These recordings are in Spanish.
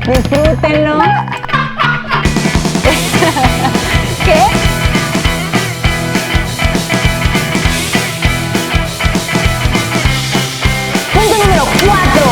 Disfrútenlo. ¿Qué? Punto número 4.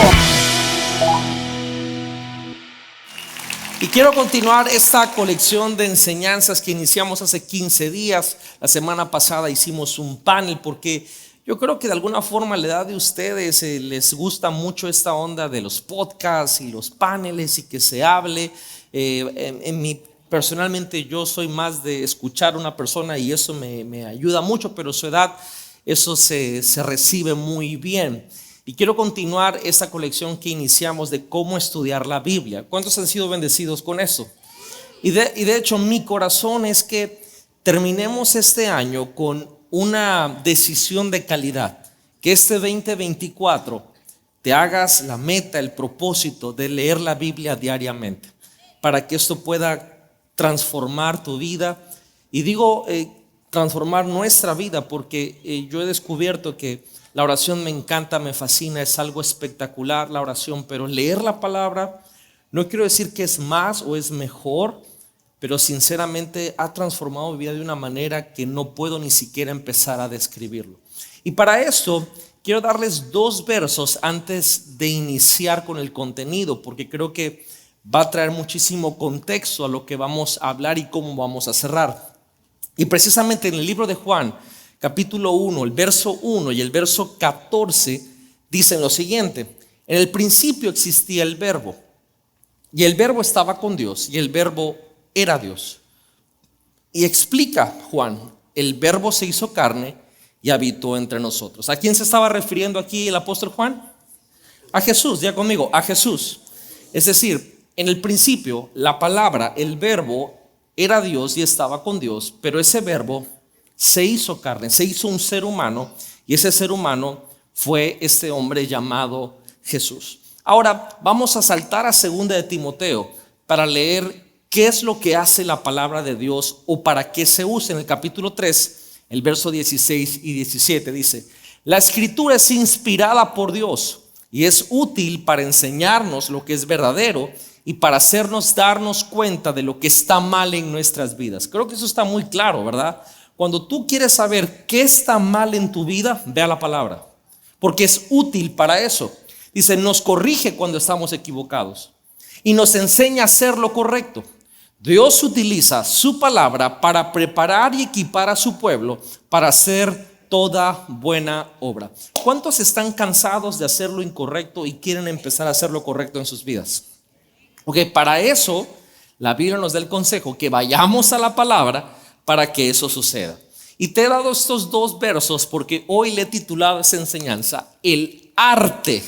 Y quiero continuar esta colección de enseñanzas que iniciamos hace 15 días. La semana pasada hicimos un panel porque yo creo que de alguna forma a la edad de ustedes les gusta mucho esta onda de los podcasts y los paneles y que se hable. Personalmente yo soy más de escuchar a una persona y eso me ayuda mucho, pero a su edad eso se recibe muy bien. Y quiero continuar esta colección que iniciamos de cómo estudiar la Biblia. ¿Cuántos han sido bendecidos con eso? Y de hecho mi corazón es que terminemos este año con una decisión de calidad. Que este 2024 te hagas la meta, el propósito de leer la Biblia diariamente. Para que esto pueda transformar tu vida. Y digo transformar nuestra vida porque yo he descubierto que la oración me encanta, me fascina, es algo espectacular la oración, pero leer la palabra, no quiero decir que es más o es mejor, pero sinceramente ha transformado mi vida de una manera que no puedo ni siquiera empezar a describirlo. Y para esto quiero darles 2 versos antes de iniciar con el contenido, porque creo que va a traer muchísimo contexto a lo que vamos a hablar y cómo vamos a cerrar. Y precisamente en el libro de Juan, capítulo 1, el verso 1 y el verso 14 dicen lo siguiente: en el principio existía el verbo, y el verbo estaba con Dios, y el verbo era Dios. Y explica Juan, el verbo se hizo carne y habitó entre nosotros. ¿A quién se estaba refiriendo aquí el apóstol Juan? A Jesús, ya conmigo, a Jesús. Es decir, en el principio la palabra, el verbo era Dios y estaba con Dios, pero ese verbo se hizo carne, se hizo un ser humano, y ese ser humano fue este hombre llamado Jesús. Ahora vamos a saltar a 2 de Timoteo para leer qué es lo que hace la palabra de Dios o para qué se usa. En el capítulo 3, el verso 16 y 17 dice: la escritura es inspirada por Dios y es útil para enseñarnos lo que es verdadero y para hacernos darnos cuenta de lo que está mal en nuestras vidas. Creo que eso está muy claro, ¿verdad? Cuando tú quieres saber qué está mal en tu vida, ve a la palabra, porque es útil para eso. Dice, nos corrige cuando estamos equivocados y nos enseña a hacer lo correcto. Dios utiliza su palabra para preparar y equipar a su pueblo para hacer toda buena obra. ¿Cuántos están cansados de hacer lo incorrecto y quieren empezar a hacer lo correcto en sus vidas? Porque para eso la Biblia nos da el consejo que vayamos a la palabra para que eso suceda. Y te he dado estos 2 versos porque hoy le he titulado esa enseñanza el arte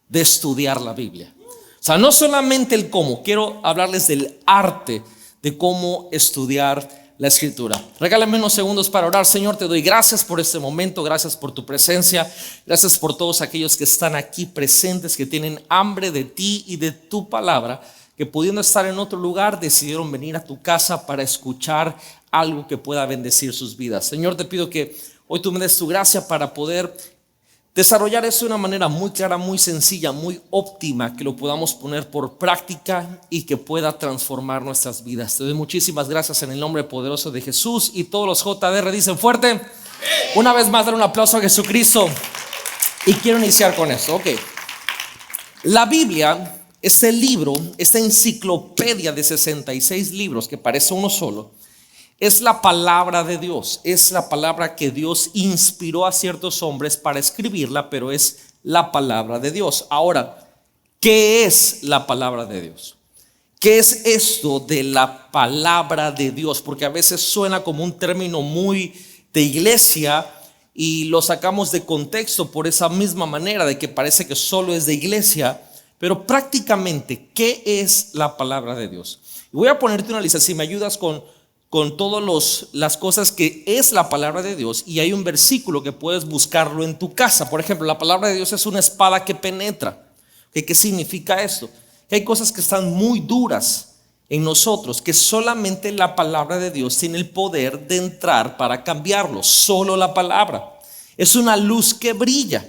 de estudiar la Biblia. O sea, no solamente el cómo, quiero hablarles del arte de cómo estudiar la escritura. Regálame unos segundos para orar. Señor, te doy gracias por este momento, gracias por tu presencia, gracias por todos aquellos que están aquí presentes, que tienen hambre de ti y de tu palabra, que pudiendo estar en otro lugar decidieron venir a tu casa para escuchar algo que pueda bendecir sus vidas. Señor, te pido que hoy tú me des tu gracia para poder desarrollar eso de una manera muy clara, muy sencilla, muy óptima, que lo podamos poner por práctica y que pueda transformar nuestras vidas. Te doy muchísimas gracias en el nombre poderoso de Jesús. Y todos los JDR dicen fuerte. Una vez más, dar un aplauso a Jesucristo. Y quiero iniciar con esto. Ok. La Biblia, este libro, esta enciclopedia de 66 libros que parece uno solo, es la palabra de Dios, es la palabra que Dios inspiró a ciertos hombres para escribirla, pero es la palabra de Dios. Ahora, ¿qué es la palabra de Dios? ¿Qué es esto de la palabra de Dios? Porque a veces suena como un término muy de iglesia y lo sacamos de contexto por esa misma manera de que parece que solo es de iglesia, pero prácticamente, ¿qué es la palabra de Dios? Y voy a ponerte una lista, si me ayudas con todas las cosas que es la palabra de Dios, y hay un versículo que puedes buscarlo en tu casa. Por ejemplo, la palabra de Dios es una espada que penetra. ¿Qué significa esto? Que hay cosas que están muy duras en nosotros, que solamente la palabra de Dios tiene el poder de entrar para cambiarlo. Solo la palabra. Es una luz que brilla.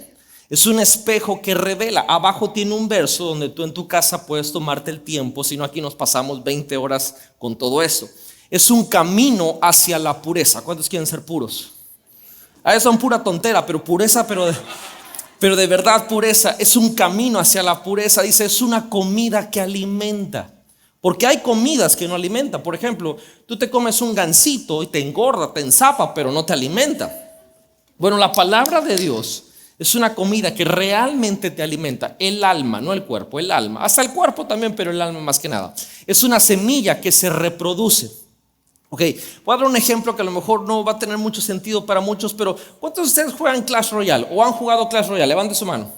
Es un espejo que revela. Abajo tiene un verso donde tú en tu casa puedes tomarte el tiempo, si no aquí nos pasamos 20 horas con todo esto. Es un camino hacia la pureza. ¿Cuántos quieren ser puros? Eso son pura tontera, pero pureza, pero de verdad pureza. Es un camino hacia la pureza. Dice, es una comida que alimenta. Porque hay comidas que no alimentan. Por ejemplo, tú te comes un gansito y te engorda, te ensapa, pero no te alimenta. Bueno, la palabra de Dios es una comida que realmente te alimenta el alma, no el cuerpo, el alma. Hasta el cuerpo también, pero el alma más que nada. Es una semilla que se reproduce. Ok, voy a dar un ejemplo que a lo mejor no va a tener mucho sentido para muchos, pero ¿cuántos de ustedes juegan Clash Royale o han jugado Clash Royale? Levante su mano.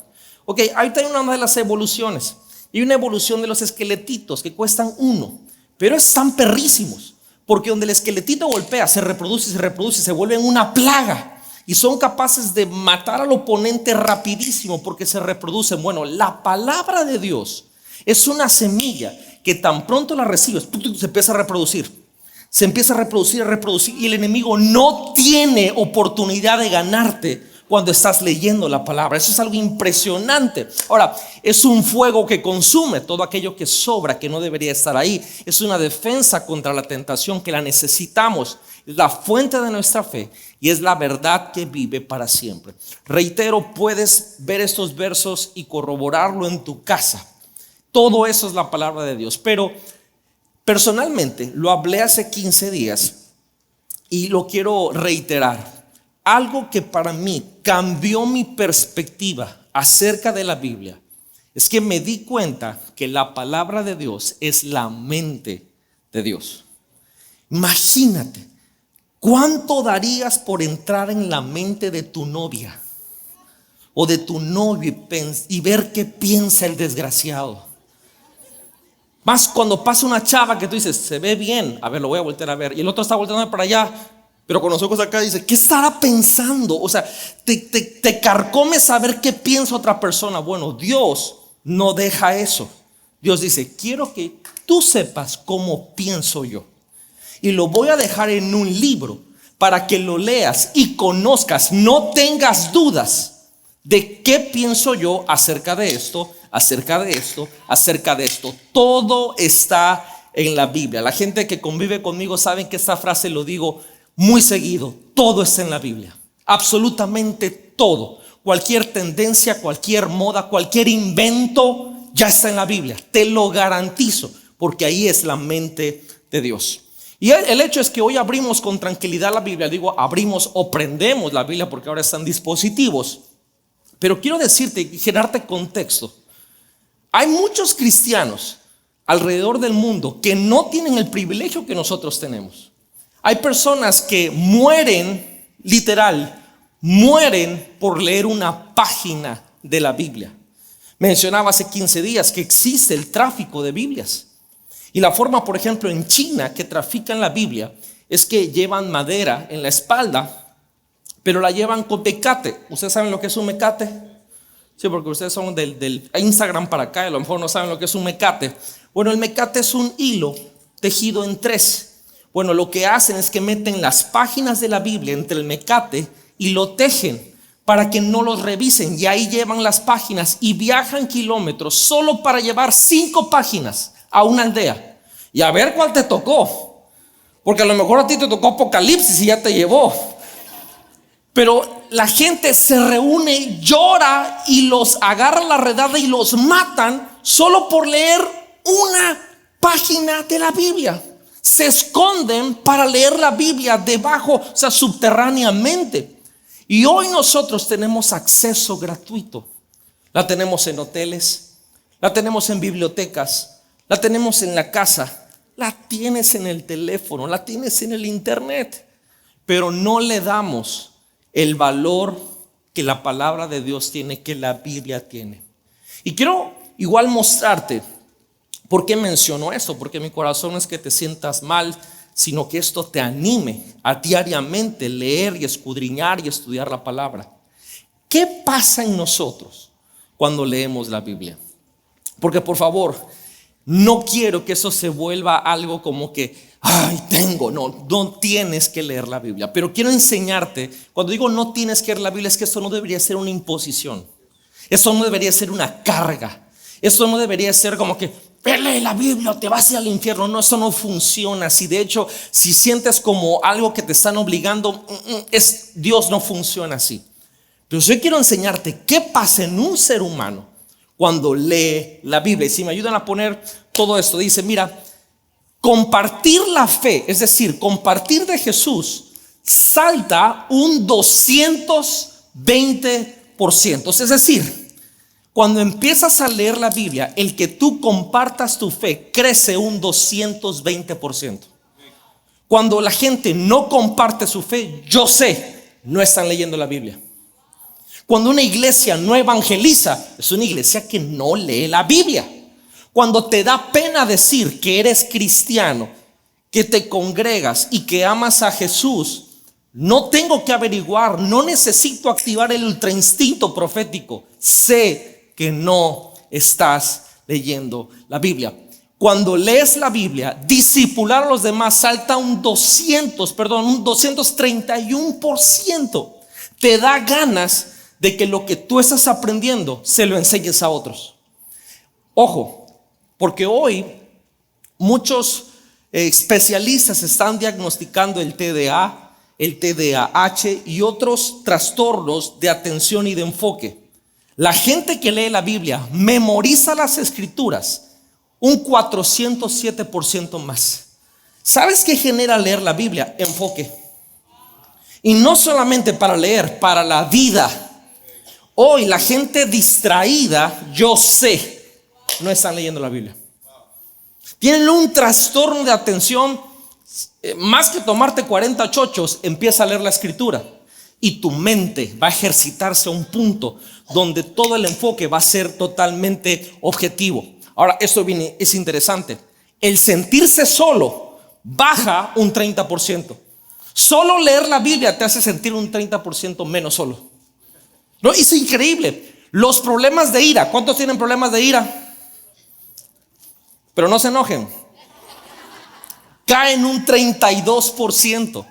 Ok, ahí está una de las evoluciones. Y una evolución de los esqueletitos que cuestan 1, pero están perrísimos. Porque donde el esqueletito golpea, se reproduce, se vuelven una plaga. Y son capaces de matar al oponente rapidísimo porque se reproducen. Bueno, la palabra de Dios es una semilla que tan pronto la recibes, se empieza a reproducir. Se empieza a reproducir y el enemigo no tiene oportunidad de ganarte cuando estás leyendo la palabra. Eso es algo impresionante. Ahora, es un fuego que consume todo aquello que sobra, que no debería estar ahí. Es una defensa contra la tentación que la necesitamos. Es la fuente de nuestra fe y es la verdad que vive para siempre. Reitero, puedes ver estos versos y corroborarlo en tu casa. Todo eso es la palabra de Dios. Pero personalmente lo hablé hace 15 días y lo quiero reiterar. Algo que para mí cambió mi perspectiva acerca de la Biblia es que me di cuenta que la palabra de Dios es la mente de Dios. Imagínate, ¿cuánto darías por entrar en la mente de tu novia o de tu novio y ver qué piensa el desgraciado? Más cuando pasa una chava que tú dices, se ve bien, a ver, lo voy a voltear a ver, y el otro está volteando para allá, pero con los ojos acá dice, ¿qué estará pensando? O sea, te carcome saber qué piensa otra persona. Bueno, Dios no deja eso. Dios dice, quiero que tú sepas cómo pienso yo. Y lo voy a dejar en un libro para que lo leas y conozcas, no tengas dudas de qué pienso yo acerca de esto, acerca de esto, acerca de esto. Todo está en la Biblia. La gente que convive conmigo saben que esta frase lo digo muy seguido. Todo está en la Biblia, absolutamente todo. Cualquier tendencia, cualquier moda, cualquier invento ya está en la Biblia, te lo garantizo, porque ahí es la mente de Dios. Y el hecho es que hoy abrimos con tranquilidad la Biblia. Digo abrimos o prendemos la Biblia porque ahora están dispositivos. Pero quiero decirte y generarte contexto. Hay muchos cristianos alrededor del mundo que no tienen el privilegio que nosotros tenemos. Hay personas que mueren, literal, mueren por leer una página de la Biblia. Mencionaba hace 15 días que existe el tráfico de Biblias. Y la forma, por ejemplo, en China que trafican la Biblia es que llevan madera en la espalda, pero la llevan con mecate. ¿Ustedes saben lo que es un mecate? Sí, porque ustedes son del Instagram para acá y a lo mejor no saben lo que es un mecate. Bueno, el mecate es un hilo tejido en 3. Bueno, lo que hacen es que meten las páginas de la Biblia entre el mecate y lo tejen para que no los revisen. Y ahí llevan las páginas y viajan kilómetros solo para llevar 5 páginas a una aldea. Y a ver cuál te tocó. Porque a lo mejor a ti te tocó Apocalipsis y ya te llevó. Pero la gente se reúne, llora y los agarra la redada y los matan solo por leer una página de la Biblia. Se esconden para leer la Biblia debajo, o sea, subterráneamente. Y hoy nosotros tenemos acceso gratuito. La tenemos en hoteles, la tenemos en bibliotecas, la tenemos en la casa, la tienes en el teléfono, la tienes en el internet. Pero no le damos el valor que la palabra de Dios tiene, que la Biblia tiene. Y quiero igual mostrarte por qué menciono esto, porque mi corazón no es que te sientas mal, sino que esto te anime a diariamente leer y escudriñar y estudiar la palabra. ¿Qué pasa en nosotros cuando leemos la Biblia? Porque por favor, no quiero que eso se vuelva algo como que no tienes que leer la Biblia. Pero quiero enseñarte, cuando digo no tienes que leer la Biblia, es que esto no debería ser una imposición. Eso no debería ser una carga. Eso no debería ser como que lee la Biblia o te vas a ir al infierno. No, eso no funciona así. De hecho, si sientes como algo que te están obligando, Dios no funciona así. Pero yo quiero enseñarte qué pasa en un ser humano cuando lee la Biblia. Y si me ayudan a poner todo esto, dice, mira, compartir la fe, es decir, compartir de Jesús, salta un 220%. Es decir, cuando empiezas a leer la Biblia, el que tú compartas tu fe crece un 220%. Cuando la gente no comparte su fe, yo sé, no están leyendo la Biblia. Cuando una iglesia no evangeliza, es una iglesia que no lee la Biblia. Cuando te da pena decir que eres cristiano, que te congregas y que amas a Jesús, no tengo que averiguar, no necesito activar el ultrainstinto profético. Sé que no estás leyendo la Biblia. Cuando lees la Biblia, discipular a los demás salta un 231%. Te da ganas de que lo que tú estás aprendiendo se lo enseñes a otros. Ojo, porque hoy muchos especialistas están diagnosticando el TDA, el TDAH y otros trastornos de atención y de enfoque. La gente que lee la Biblia memoriza las escrituras un 407% más. ¿Sabes qué genera leer la Biblia? Enfoque. Y no solamente para leer, para la vida. Hoy la gente distraída, yo sé, no están leyendo la Biblia. Tienen un trastorno de atención. Más que tomarte 40 chochos, empieza a leer la escritura. Y tu mente va a ejercitarse a un punto donde todo el enfoque va a ser totalmente objetivo. Ahora, esto es interesante. El sentirse solo baja un 30%. Solo leer la Biblia te hace sentir un 30% menos solo. ¿No? Es increíble. Los problemas de ira. ¿Cuántos tienen problemas de ira? Pero no se enojen. Caen un 32%.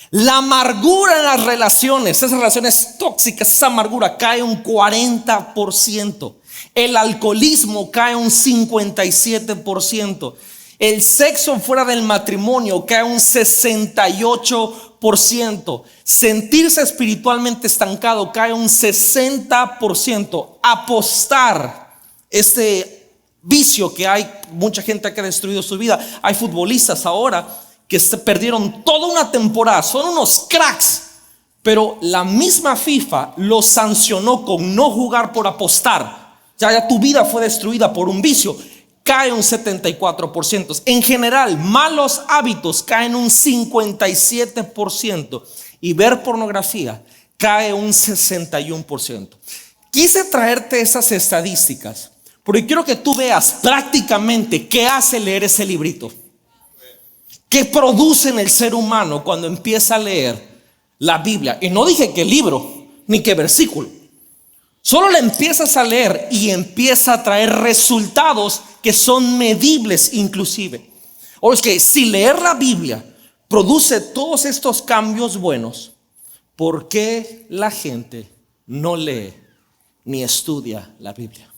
La amargura en las relaciones, esas relaciones tóxicas, esa amargura cae un 40%. El alcoholismo cae un 57%. El sexo fuera del matrimonio cae un 68%. Sentirse espiritualmente estancado cae un 60%. Apostar, este vicio que hay, mucha gente que ha destruido su vida. Hay futbolistas ahora que se perdieron toda una temporada, son unos cracks, pero la misma FIFA los sancionó con no jugar por apostar. Ya tu vida fue destruida por un vicio. Cae un 74%. En general, malos hábitos caen un 57%. Y ver pornografía cae un 61%. Quise traerte esas estadísticas porque quiero que tú veas prácticamente qué hace leer ese librito. ¿Qué produce en el ser humano cuando empieza a leer la Biblia? Y no dije qué libro ni qué versículo. Solo le empiezas a leer y empieza a traer resultados que son medibles inclusive. O es que si leer la Biblia produce todos estos cambios buenos, ¿por qué la gente no lee ni estudia la Biblia?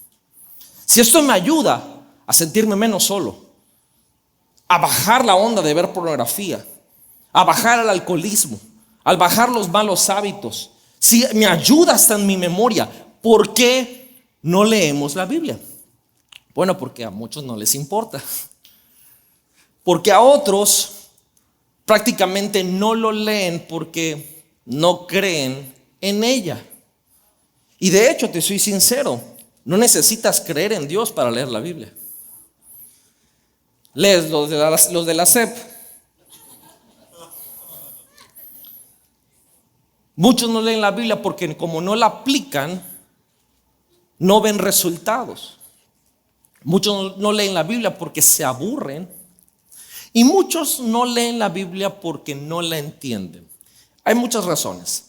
Si esto me ayuda a sentirme menos solo, a bajar la onda de ver pornografía, a bajar el alcoholismo, al bajar los malos hábitos, si me ayuda hasta en mi memoria, ¿por qué no leemos la Biblia? Bueno, porque a muchos no les importa. Porque a otros prácticamente no lo leen porque no creen en ella. Y de hecho, te soy sincero, no necesitas creer en Dios para leer la Biblia. Lees los de la SEP. Muchos no leen la Biblia porque como no la aplican, no ven resultados. Muchos no leen la Biblia porque se aburren. Y muchos no leen la Biblia porque no la entienden. Hay muchas razones.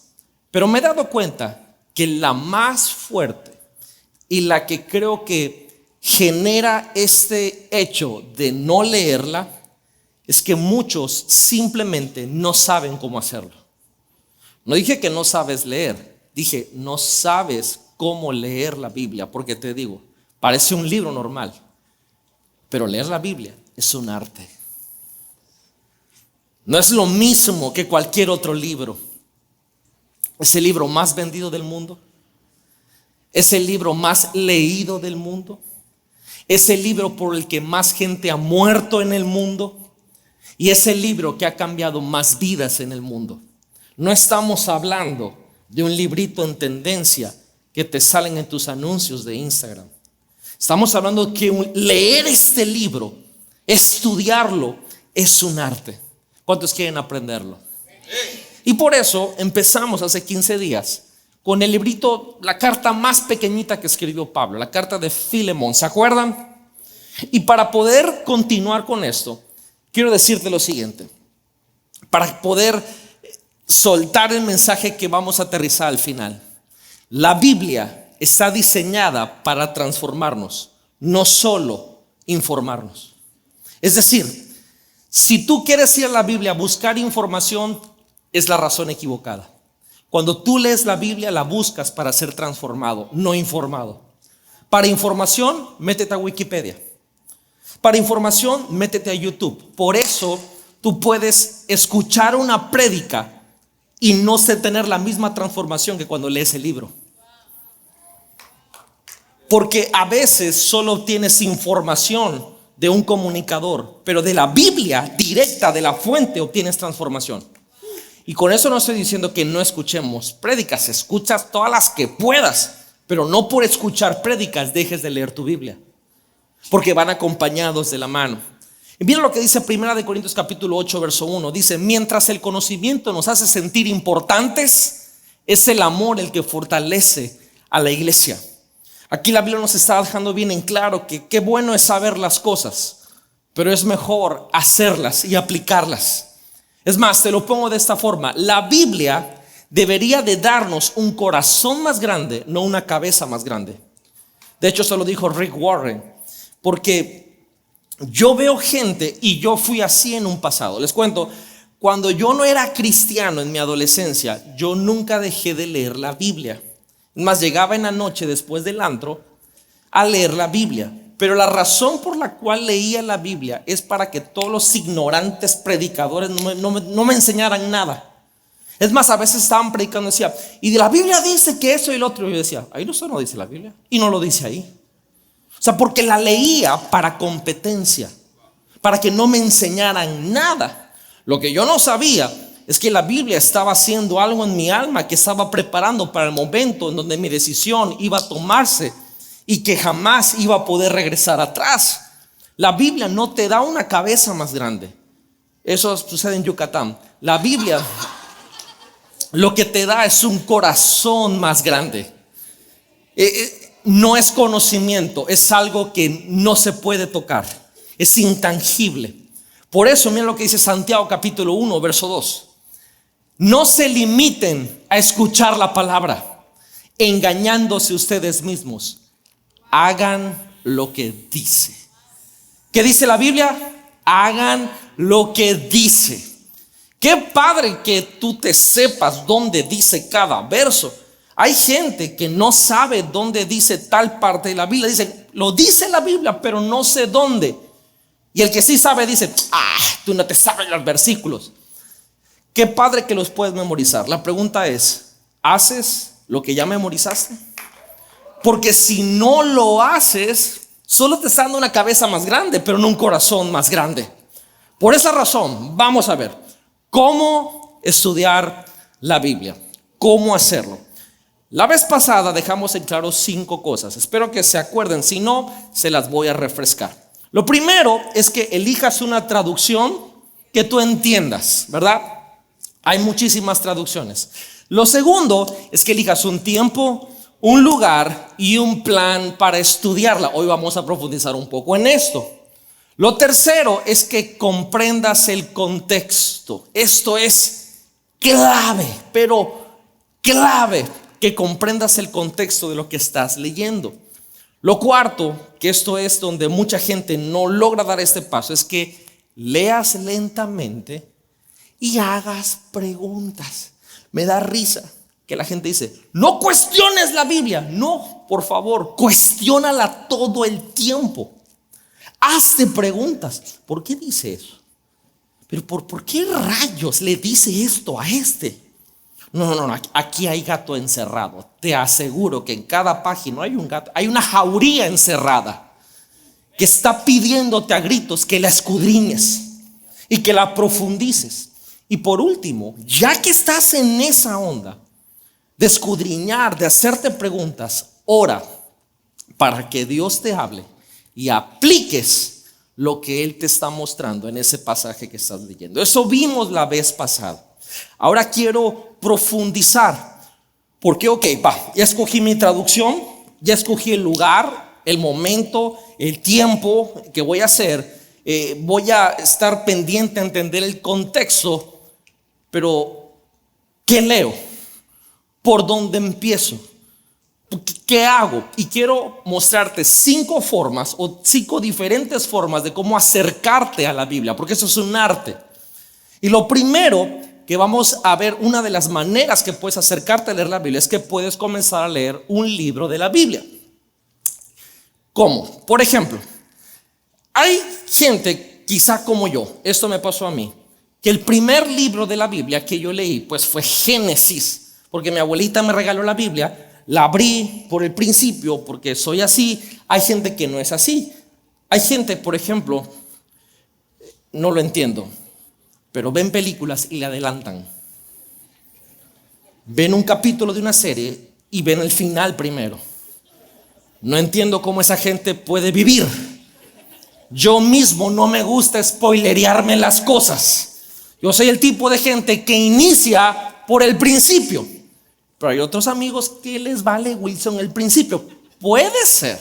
Pero me he dado cuenta que la más fuerte y la que creo que genera este hecho de no leerla es que muchos simplemente no saben cómo hacerlo. No dije que no sabes leer, dije no sabes cómo leer la Biblia, porque te digo, parece un libro normal, pero leer la Biblia es un arte. No es lo mismo que cualquier otro libro. Es el libro más vendido del mundo. Es el libro más leído del mundo. Es el libro por el que más gente ha muerto en el mundo. Y es el libro que ha cambiado más vidas en el mundo. No estamos hablando de un librito en tendencia que te salen en tus anuncios de Instagram. Estamos hablando de que leer este libro, estudiarlo, es un arte. ¿Cuántos quieren aprenderlo? Y por eso empezamos hace 15 días con el librito, la carta más pequeñita que escribió Pablo, la carta de Filemón. ¿Se acuerdan? Y para poder continuar con esto, quiero decirte lo siguiente. Para poder soltar el mensaje que vamos a aterrizar al final. La Biblia está diseñada para transformarnos, no solo informarnos. Es decir, si tú quieres ir a la Biblia a buscar información, es la razón equivocada. Cuando tú lees la Biblia, la buscas para ser transformado, no informado. Para información, métete a Wikipedia. Para información, métete a YouTube. Por eso tú puedes escuchar una prédica y no tener la misma transformación que cuando lees el libro. Porque a veces solo obtienes información de un comunicador, pero de la Biblia directa, de la fuente, obtienes transformación. Y con eso no estoy diciendo que no escuchemos prédicas, escuchas todas las que puedas, pero no por escuchar prédicas dejes de leer tu Biblia, porque van acompañados de la mano. Y mira lo que dice 1 Corintios capítulo 8 verso 1, dice: mientras el conocimiento nos hace sentir importantes, es el amor el que fortalece a la iglesia. Aquí la Biblia nos está dejando bien en claro que qué bueno es saber las cosas, pero es mejor hacerlas y aplicarlas. Es más, te lo pongo de esta forma: la Biblia debería de darnos un corazón más grande, no una cabeza más grande. De hecho, eso lo dijo Rick Warren, porque yo veo gente, y yo fui así en un pasado. Les cuento, cuando yo no era cristiano en mi adolescencia, yo nunca dejé de leer la Biblia. Es más, llegaba en la noche después del antro a leer la Biblia. Pero la razón por la cual leía la Biblia es para que todos los ignorantes predicadores no me enseñaran nada. Es más, a veces estaban predicando y decía, y de la Biblia dice que eso y lo otro. Y yo decía, ahí no dice la Biblia. Y no lo dice ahí. O sea, porque la leía para competencia, para que no me enseñaran nada. Lo que yo no sabía es que la Biblia estaba haciendo algo en mi alma, que estaba preparando para el momento en donde mi decisión iba a tomarse y que jamás iba a poder regresar atrás. La Biblia no te da una cabeza más grande. Eso sucede en Yucatán. La Biblia lo que te da es un corazón más grande. No es conocimiento, es algo que no se puede tocar, es intangible. Por eso mira lo que dice Santiago capítulo 1 verso 2. No se limiten a escuchar la palabra, engañándose ustedes mismos. Hagan lo que dice. ¿Qué dice la Biblia? Hagan lo que dice. Qué padre que tú te sepas dónde dice cada verso. Hay gente que no sabe dónde dice tal parte de la Biblia. Dice, lo dice la Biblia, pero no sé dónde. Y el que sí sabe dice, tú no te sabes los versículos. Qué padre que los puedes memorizar. La pregunta es, ¿haces lo que ya memorizaste? Porque si no lo haces, solo te está dando una cabeza más grande, pero no un corazón más grande. Por esa razón, vamos a ver cómo estudiar la Biblia, cómo hacerlo. La vez pasada dejamos en claro 5 cosas. Espero que se acuerden, si no, se las voy a refrescar. Lo primero es que elijas una traducción que tú entiendas, ¿verdad? Hay muchísimas traducciones. Lo segundo es que elijas un tiempo, un lugar y un plan para estudiarla. Hoy vamos a profundizar un poco en esto. Lo tercero es que comprendas el contexto. Esto es clave, pero clave, que comprendas el contexto de lo que estás leyendo. Lo cuarto, que esto es donde mucha gente no logra dar este paso, es que leas lentamente y hagas preguntas. Me da risa que la gente dice, no cuestiones la Biblia. No, por favor, cuestiónala todo el tiempo. Hazte preguntas. ¿Por qué dice eso? Pero ¿por qué rayos le dice esto a este? No, aquí hay gato encerrado. Te aseguro que en cada página no hay un gato, hay una jauría encerrada que está pidiéndote a gritos que la escudriñes y que la profundices. Y por último, ya que estás en esa onda de escudriñar, de hacerte preguntas, ora para que Dios te hable y apliques lo que Él te está mostrando en ese pasaje que estás leyendo. Eso vimos la vez pasada. Ahora quiero profundizar. Porque, ya escogí mi traducción, ya escogí el lugar, el momento, el tiempo que voy a hacer. Voy a estar pendiente a entender el contexto. Pero, ¿qué leo? ¿Por dónde empiezo? ¿Qué hago? Y quiero mostrarte 5 formas o 5 diferentes formas de cómo acercarte a la Biblia, porque eso es un arte. Y lo primero que vamos a ver, una de las maneras que puedes acercarte a leer la Biblia es que puedes comenzar a leer un libro de la Biblia. ¿Cómo? Por ejemplo, hay gente, quizá como yo, esto me pasó a mí, que el primer libro de la Biblia que yo leí pues fue Génesis, porque mi abuelita me regaló la Biblia, la abrí por el principio porque soy así. Hay gente que no es así. Hay gente, por ejemplo, no lo entiendo, pero ven películas y le adelantan. Ven un capítulo de una serie y ven el final primero. No entiendo cómo esa gente puede vivir. Yo mismo no me gusta spoilerearme las cosas. Yo soy el tipo de gente que inicia por el principio. Pero hay otros amigos que les vale Wilson el principio. Puede ser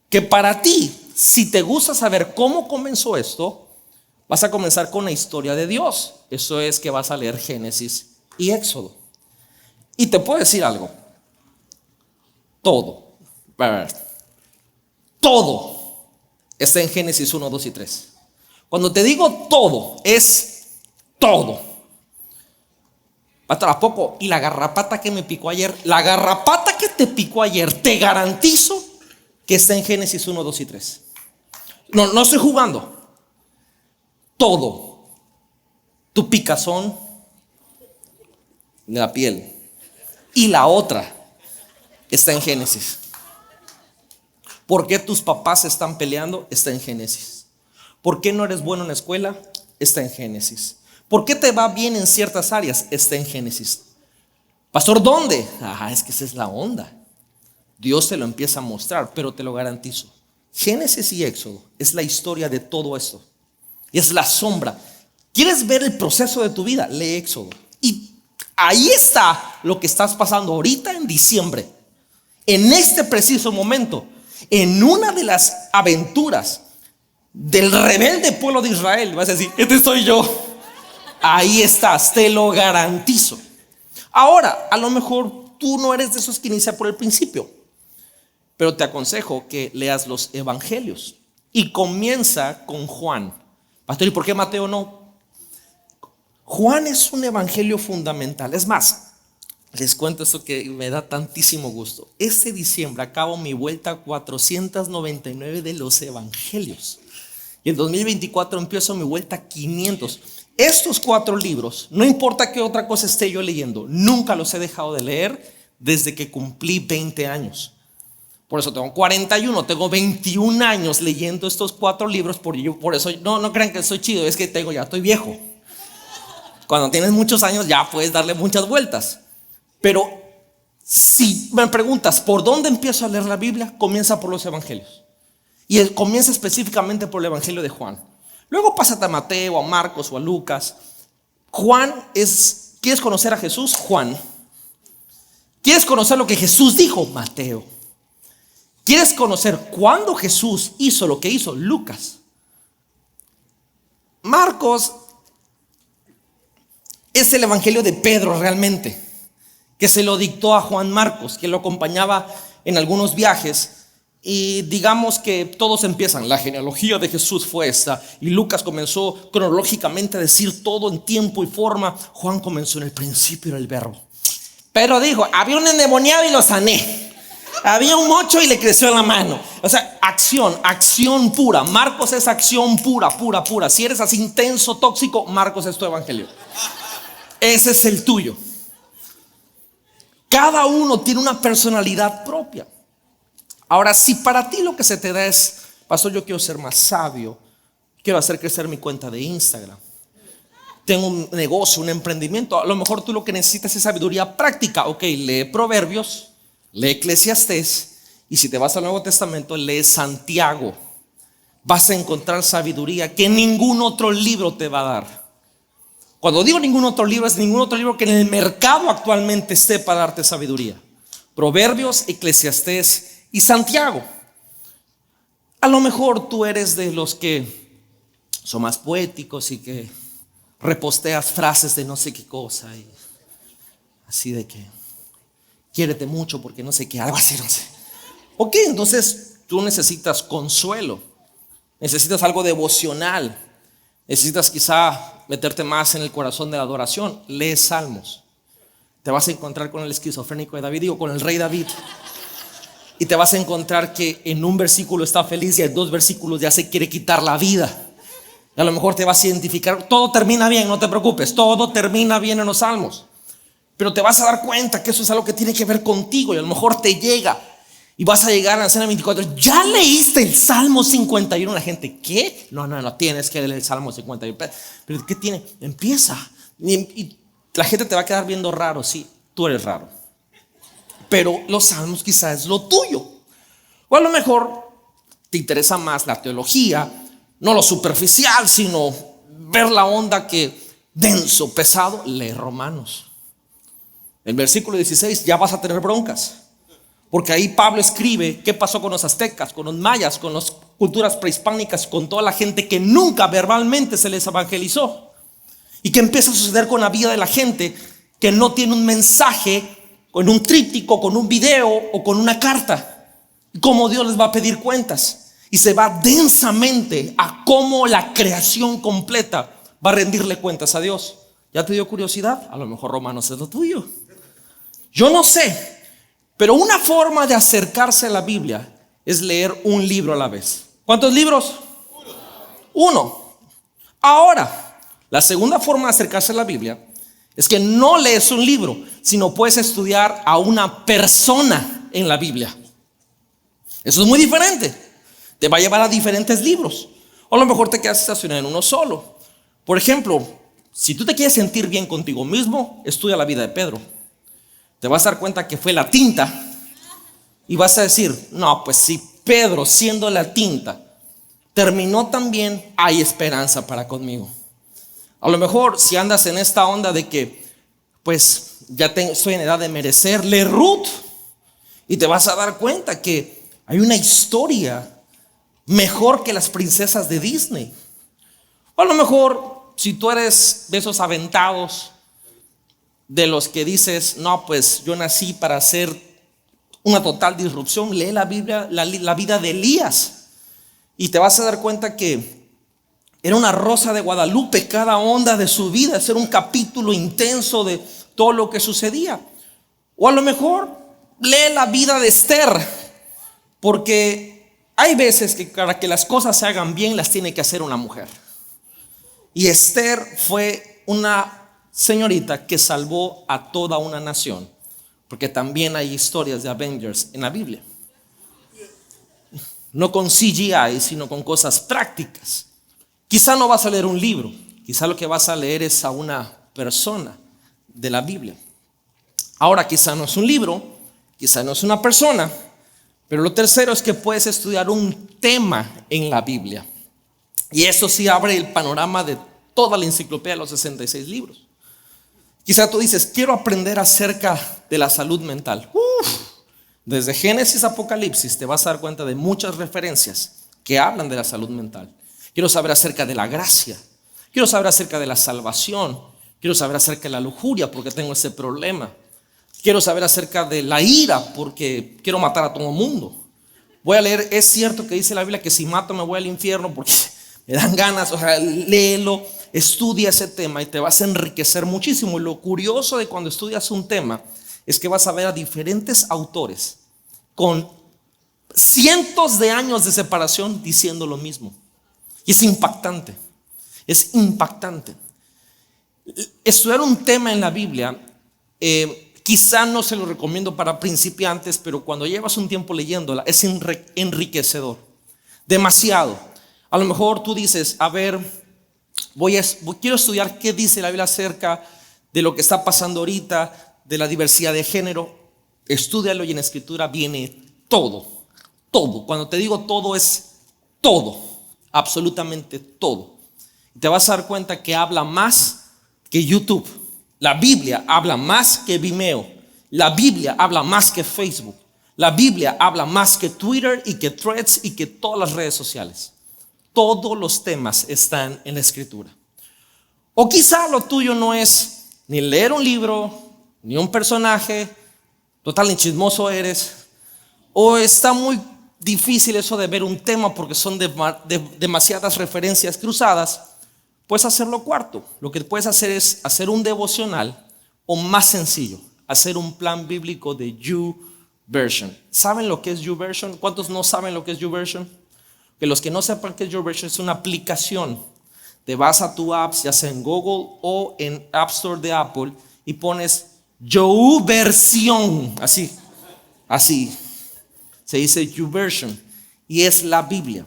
que para ti, si te gusta saber cómo comenzó esto, vas a comenzar con la historia de Dios. Eso es que vas a leer Génesis y Éxodo. Y te puedo decir algo. Todo está en Génesis 1, 2 y 3. Cuando te digo todo, es todo. ¿A poco? Y la garrapata que me picó ayer, la garrapata que te picó ayer, te garantizo que está en Génesis 1, 2 y 3. No estoy jugando. Todo. Tu picazón de la piel y la otra está en Génesis. ¿Por qué tus papás están peleando? Está en Génesis. ¿Por qué no eres bueno en la escuela? Está en Génesis. ¿Por qué te va bien en ciertas áreas? Está en Génesis. Pastor, ¿dónde? Es que esa es la onda. Dios te lo empieza a mostrar, pero te lo garantizo. Génesis y Éxodo es la historia de todo esto. Es la sombra. ¿Quieres ver el proceso de tu vida? Lee Éxodo. Y ahí está lo que estás pasando ahorita en diciembre. En este preciso momento, en una de las aventuras del rebelde pueblo de Israel, vas a decir, este soy yo. Ahí estás, te lo garantizo. Ahora, a lo mejor tú no eres de esos que inicia por el principio, pero te aconsejo que leas los evangelios y comienza con Juan. Pastor, ¿y por qué Mateo no? Juan es un evangelio fundamental. Es más, les cuento esto que me da tantísimo gusto. Este diciembre acabo mi vuelta 499 de los evangelios. Y en 2024 empiezo mi vuelta 500. Estos 4 libros, no importa qué otra cosa esté yo leyendo, nunca los he dejado de leer desde que cumplí 20 años. Por eso tengo 41, tengo 21 años leyendo estos 4 libros. Por eso no crean que soy chido, es que ya estoy viejo. Cuando tienes muchos años ya puedes darle muchas vueltas. Pero si me preguntas por dónde empiezo a leer la Biblia, comienza por los evangelios. Y comienza específicamente por el evangelio de Juan. Luego pásate a Mateo, a Marcos o a Lucas. ¿Quieres conocer a Jesús? Juan. ¿Quieres conocer lo que Jesús dijo? Mateo. ¿Quieres conocer cuándo Jesús hizo lo que hizo? Lucas. Marcos es el evangelio de Pedro realmente, que se lo dictó a Juan Marcos, que lo acompañaba en algunos viajes. Y digamos que todos empiezan, la genealogía de Jesús fue esta, y Lucas comenzó cronológicamente a decir todo en tiempo y forma. Juan comenzó en el principio era el verbo. Pedro dijo, había un endemoniado y lo sané. Había un mocho y le creció en la mano. O sea, acción pura. Marcos es acción pura. Si eres así intenso, tóxico, Marcos es tu evangelio. Ese es el tuyo. Cada uno tiene una personalidad propia. Ahora, si para ti lo que se te da es, pastor, yo quiero ser más sabio, quiero hacer crecer mi cuenta de Instagram, tengo un negocio, un emprendimiento, a lo mejor tú lo que necesitas es sabiduría práctica. Ok, lee Proverbios, lee Eclesiastés, y si te vas al Nuevo Testamento, lee Santiago. Vas a encontrar sabiduría que ningún otro libro te va a dar. Cuando digo ningún otro libro, es ningún otro libro que en el mercado actualmente esté para darte sabiduría. Proverbios, Eclesiastés y Santiago. A lo mejor tú eres de los que son más poéticos y que reposteas frases de no sé qué cosa, y así de que quiérete mucho porque no sé qué, algo así, no sé. Ok, entonces tú necesitas consuelo, necesitas algo devocional, necesitas quizá meterte más en el corazón de la adoración. Lee Salmos. Te vas a encontrar con el esquizofrénico de David, digo, con el rey David. Y te vas a encontrar que en un versículo está feliz y en 2 versículos ya se quiere quitar la vida. Y a lo mejor te vas a identificar. Todo termina bien, no te preocupes. Todo termina bien en los salmos. Pero te vas a dar cuenta que eso es algo que tiene que ver contigo. Y a lo mejor te llega. Y vas a llegar a la escena 24. ¿Ya leíste el Salmo 51? La gente, ¿qué? No, tienes que leer el Salmo 51. ¿Pero qué tiene? Empieza. Y la gente te va a quedar viendo raro. Sí, tú eres raro. Pero los salmos quizás es lo tuyo. O a lo mejor te interesa más la teología, no lo superficial, sino ver la onda que denso, pesado. Lee Romanos. El versículo 16 ya vas a tener broncas, porque ahí Pablo escribe qué pasó con los aztecas, con los mayas, con las culturas prehispánicas, con toda la gente que nunca verbalmente se les evangelizó. Y qué empieza a suceder con la vida de la gente que no tiene un mensaje, con un tríptico, con un video o con una carta. Y cómo Dios les va a pedir cuentas. Y se va densamente a cómo la creación completa va a rendirle cuentas a Dios. ¿Ya te dio curiosidad? A lo mejor Romanos es lo tuyo. Yo no sé. Pero una forma de acercarse a la Biblia es leer un libro a la vez. ¿Cuántos libros? Uno. Ahora, la segunda forma de acercarse a la Biblia es que no lees un libro, sino puedes estudiar a una persona en la Biblia. Eso es muy diferente. Te va a llevar a diferentes libros. O a lo mejor te quedas estacionado en uno solo. Por ejemplo, si tú te quieres sentir bien contigo mismo, estudia la vida de Pedro. Te vas a dar cuenta que fue la tinta. Y vas a decir, no, pues si Pedro, siendo la tinta, terminó tan bien, hay esperanza para conmigo. A lo mejor si andas en esta onda de que pues ya estoy en edad de merecer, lee Ruth. Y te vas a dar cuenta que hay una historia mejor que las princesas de Disney. O a lo mejor si tú eres de esos aventados, de los que dices, no, pues yo nací para hacer una total disrupción, lee la Biblia, la vida de Elías. Y te vas a dar cuenta que era una rosa de Guadalupe cada onda de su vida. Era un capítulo intenso de todo lo que sucedía. O a lo mejor lee la vida de Esther, porque hay veces que para que las cosas se hagan bien las tiene que hacer una mujer. Y Esther fue una señorita que salvó a toda una nación, porque también hay historias de Avengers en la Biblia. No con CGI, sino con cosas prácticas. Quizá no vas a leer un libro, quizá lo que vas a leer es a una persona de la Biblia. Ahora, quizá no es un libro, quizá no es una persona, pero lo tercero es que puedes estudiar un tema en la Biblia. Y eso sí abre el panorama de toda la enciclopedia de los 66 libros. Quizá tú dices, quiero aprender acerca de la salud mental. Desde Génesis a Apocalipsis te vas a dar cuenta de muchas referencias que hablan de la salud mental. Quiero saber acerca de la gracia. Quiero saber acerca de la salvación. Quiero saber acerca de la lujuria porque tengo ese problema. Quiero saber acerca de la ira porque quiero matar a todo el mundo. Voy a leer, es cierto que dice la Biblia que si mato me voy al infierno porque me dan ganas. O sea, léelo, estudia ese tema y te vas a enriquecer muchísimo. Y lo curioso de cuando estudias un tema es que vas a ver a diferentes autores con cientos de años de separación diciendo lo mismo. Y es impactante, es impactante. Estudiar un tema en la Biblia, quizá no se lo recomiendo para principiantes, pero cuando llevas un tiempo leyéndola, es enriquecedor, demasiado. A lo mejor tú dices, a ver, quiero estudiar qué dice la Biblia acerca de lo que está pasando ahorita, de la diversidad de género. Estúdialo y en la Escritura viene todo, todo. Cuando te digo todo, es todo, absolutamente todo. Y te vas a dar cuenta que habla más que YouTube. La Biblia habla más que Vimeo. La Biblia habla más que Facebook. La Biblia habla más que Twitter y que Threads y que todas las redes sociales. Todos los temas están en la Escritura. O quizá lo tuyo no es ni leer un libro, ni un personaje, total ni chismoso eres, o está muy difícil eso de ver un tema porque son demasiadas referencias cruzadas. Puedes hacerlo cuarto. Lo que puedes hacer es hacer un devocional, o más sencillo, hacer un plan bíblico de YouVersion. ¿Saben lo que es YouVersion? ¿Cuántos no saben lo que es YouVersion? Que los que no sepan qué es YouVersion, es una aplicación. Te vas a tu app, ya sea en Google o en App Store de Apple, y pones YouVersion, así se dice YouVersion, y es la Biblia.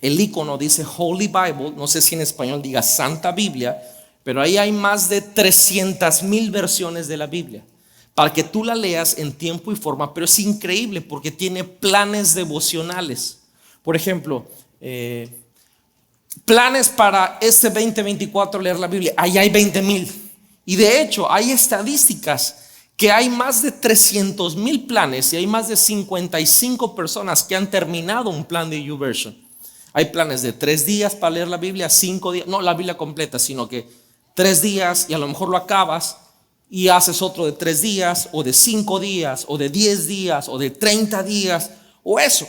El icono dice Holy Bible, no sé si en español diga Santa Biblia, pero ahí hay más de 300,000 versiones de la Biblia para que tú la leas en tiempo y forma. Pero es increíble porque tiene planes devocionales. Por ejemplo, planes para este 2024 leer la Biblia. Ahí hay 20,000. Y de hecho hay estadísticas que hay más de 300,000 planes y hay más de 55 personas que han terminado un plan de YouVersion. Hay planes de 3 días para leer la Biblia, 5 días, no la Biblia completa, sino que 3 días y a lo mejor lo acabas y haces otro de 3 días o de 5 días o de 10 días o de 30 días o eso.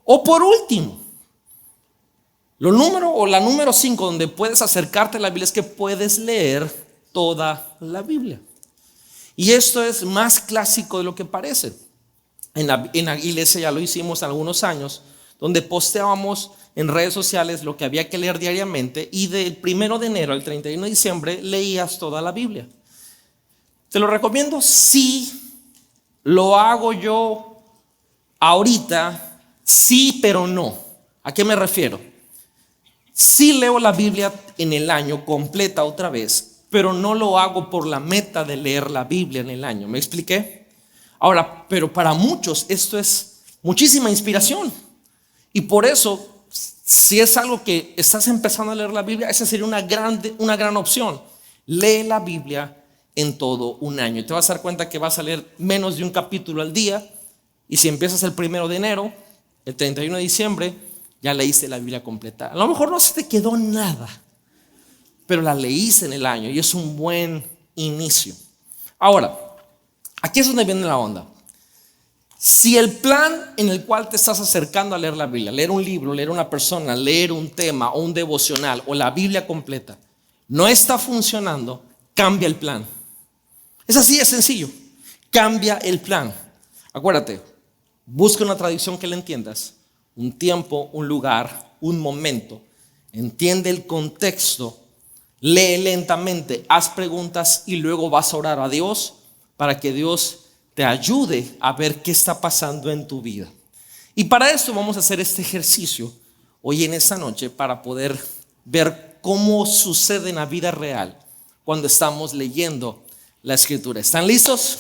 O por último, la número 5 donde puedes acercarte a la Biblia es que puedes leer toda la Biblia. Y esto es más clásico de lo que parece. En la iglesia ya lo hicimos algunos años, donde posteábamos en redes sociales lo que había que leer diariamente, y del 1 de enero al 31 de diciembre leías toda la Biblia. ¿Te lo recomiendo? Sí. ¿Lo hago yo ahorita? Sí, pero no. ¿A qué me refiero? Sí leo la Biblia en el año completa otra vez, pero no lo hago por la meta de leer la Biblia en el año. ¿Me expliqué? Ahora, pero para muchos esto es muchísima inspiración. Y por eso, si es algo que estás empezando a leer la Biblia, esa sería una gran opción. Lee la Biblia en todo un año y te vas a dar cuenta que vas a leer menos de un capítulo al día. Y si empiezas el 1 de enero, el 31 de diciembre, ya leíste la Biblia completa. A lo mejor no se te quedó nada, pero la leíste en el año y es un buen inicio. Ahora, aquí es donde viene la onda. Si el plan en el cual te estás acercando a leer la Biblia, leer un libro, leer una persona, leer un tema o un devocional o la Biblia completa, no está funcionando, cambia el plan. Es así de sencillo. Cambia el plan. Acuérdate, busca una traducción que le entiendas. Un tiempo, un lugar, un momento. Entiende el contexto. Lee lentamente, haz preguntas y luego vas a orar a Dios para que Dios te ayude a ver qué está pasando en tu vida. Y para esto vamos a hacer este ejercicio hoy en esta noche para poder ver cómo sucede en la vida real cuando estamos leyendo la Escritura. ¿Están listos?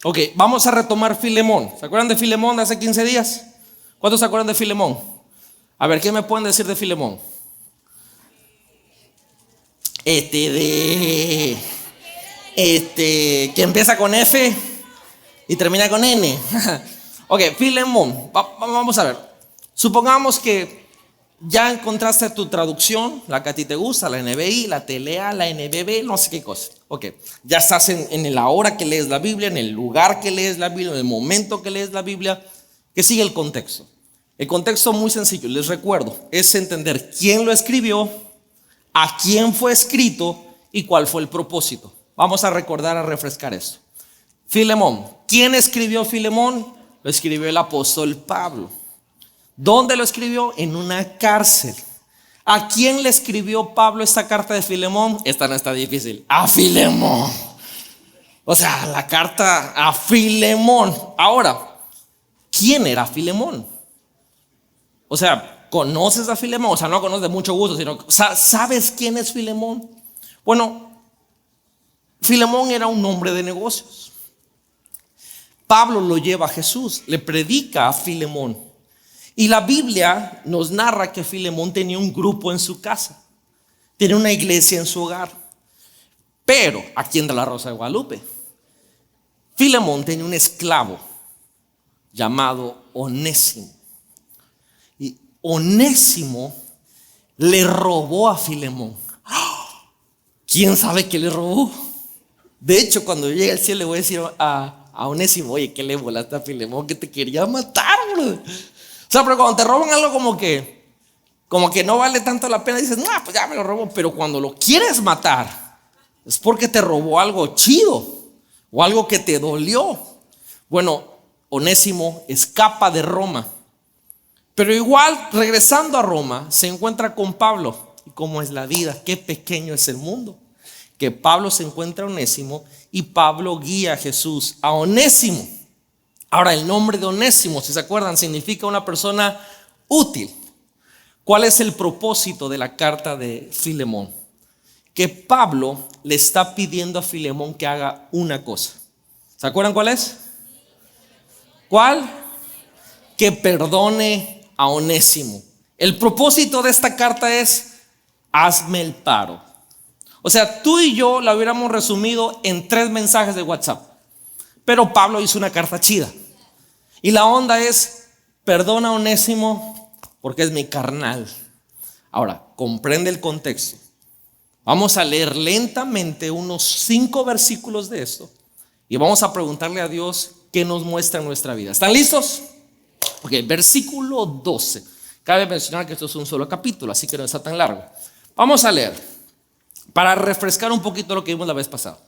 Ok, vamos a retomar Filemón. ¿Se acuerdan de Filemón de hace 15 días? ¿Cuántos se acuerdan de Filemón? A ver, ¿qué me pueden decir de Filemón? Que empieza con F y termina con N. Ok, Filemón. Vamos a ver. Supongamos que ya encontraste tu traducción, la que a ti te gusta, la NBI, la TLA, la NBB, no sé qué cosa. Ok, ya estás en la hora que lees la Biblia, en el lugar que lees la Biblia, en el momento que lees la Biblia. Que sigue el contexto. El contexto muy sencillo, les recuerdo, es entender quién lo escribió, a quién fue escrito y cuál fue el propósito. Vamos a recordar, a refrescar esto. Filemón. ¿Quién escribió Filemón? Lo escribió el apóstol Pablo. ¿Dónde lo escribió? En una cárcel. ¿A quién le escribió Pablo esta carta de Filemón? Esta no está difícil. A Filemón. O sea, la carta a Filemón. Ahora, ¿quién era Filemón? O sea, ¿conoces a Filemón? O sea, no conoces de mucho gusto, sino ¿sabes quién es Filemón? Bueno, Filemón era un hombre de negocios. Pablo lo lleva a Jesús, le predica a Filemón. Y la Biblia nos narra que Filemón tenía un grupo en su casa, tenía una iglesia en su hogar. Pero, aquí entra la Rosa de Guadalupe, Filemón tenía un esclavo llamado Onésimo. Y Onésimo le robó a Filemón. ¿Quién sabe qué le robó? De hecho, cuando yo llegue al cielo le voy a decir a Onésimo: oye, ¿qué le volaste a Filemón que te quería matar, bro? O sea, pero cuando te roban algo como que no vale tanto la pena, dices, no, pues ya me lo robó. Pero cuando lo quieres matar, es porque te robó algo chido o algo que te dolió. Bueno, Onésimo escapa de Roma, pero igual regresando a Roma se encuentra con Pablo. ¿Y cómo es la vida? Qué pequeño es el mundo, que Pablo se encuentra a Onésimo y Pablo guía a Jesús a Onésimo. Ahora, el nombre de Onésimo, si se acuerdan, significa una persona útil. ¿Cuál es el propósito de la carta de Filemón? Que Pablo le está pidiendo a Filemón que haga una cosa. ¿Se acuerdan cuál es? ¿Cuál? Que perdone a Onésimo. El propósito de esta carta es: hazme el paro. O sea, tú y yo la hubiéramos resumido en 3 mensajes de WhatsApp, pero Pablo hizo una carta chida. Y la onda es: perdona a Onésimo porque es mi carnal. Ahora, comprende el contexto. Vamos a leer lentamente unos 5 versículos de esto y vamos a preguntarle a Dios qué nos muestra en nuestra vida. ¿Están listos? Ok, versículo 12. Cabe mencionar que esto es un solo capítulo, así que no está tan largo. Vamos a leer para refrescar un poquito lo que vimos la vez pasada.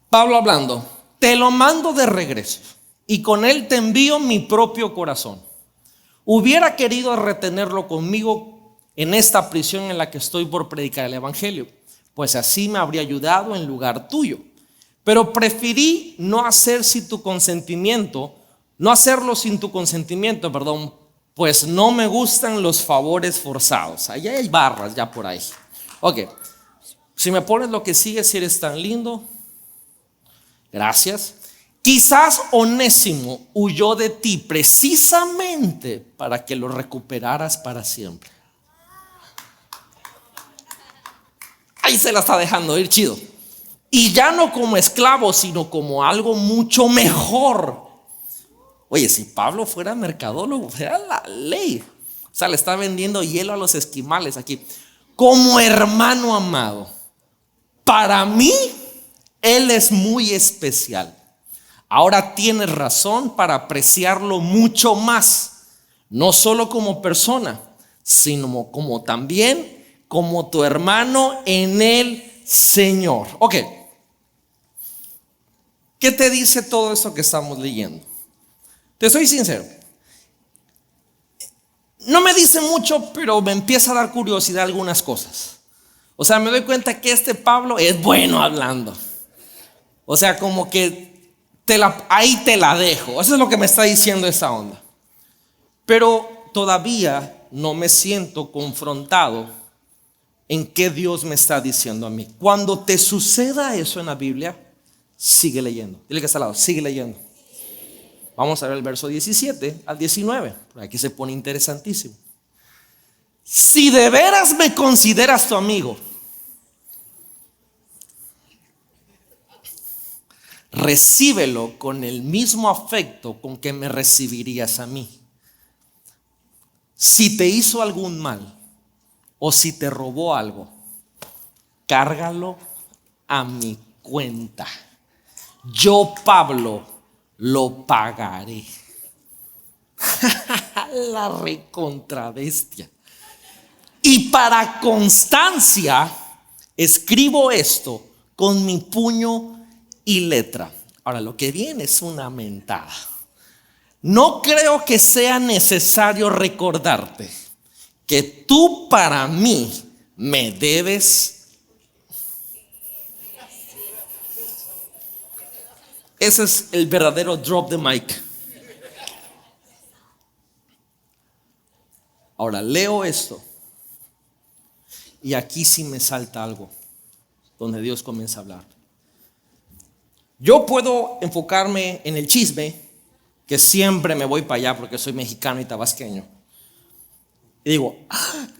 Pablo hablando: te lo mando de regreso y con él te envío mi propio corazón. Hubiera querido retenerlo conmigo en esta prisión en la que estoy por predicar el evangelio, pues así me habría ayudado en lugar tuyo. Pero preferí no hacerlo sin tu consentimiento, pues no me gustan los favores forzados. Allá hay barras ya por ahí. Ok, si me pones lo que sigue, si eres tan lindo. Gracias. Quizás Onésimo huyó de ti precisamente para que lo recuperaras para siempre. Ahí se la está dejando ir chido. Y ya no como esclavo, sino como algo mucho mejor. Oye, si Pablo fuera mercadólogo, fuera la ley. O sea, le está vendiendo hielo a los esquimales aquí. Como hermano amado, para mí, él es muy especial. Ahora tienes razón para apreciarlo mucho más, no solo como persona, sino como también como tu hermano en el Señor. Ok, ¿qué te dice todo esto que estamos leyendo? Te soy sincero, no me dice mucho, pero me empieza a dar curiosidad algunas cosas. O sea, me doy cuenta que este Pablo es bueno hablando. O sea, como que ahí te la dejo. Eso es lo que me está diciendo esa onda. Pero todavía no me siento confrontado en qué Dios me está diciendo a mí. Cuando te suceda eso en la Biblia, sigue leyendo. Dile que está al lado, sigue leyendo. Vamos a ver el verso 17 al 19. Aquí se pone interesantísimo. Si de veras me consideras tu amigo, recíbelo con el mismo afecto con que me recibirías a mí. Si te hizo algún mal o si te robó algo, cárgalo a mi cuenta. Yo, Pablo, lo pagaré. La recontravestia. Y para constancia escribo esto con mi puño y letra. Ahora, lo que viene es una mentada. No creo que sea necesario recordarte que tú para mí me debes. Ese es el verdadero drop the mic. Ahora leo esto y aquí sí me salta algo donde Dios comienza a hablar. Yo puedo enfocarme en el chisme, que siempre me voy para allá porque soy mexicano y tabasqueño. Y digo,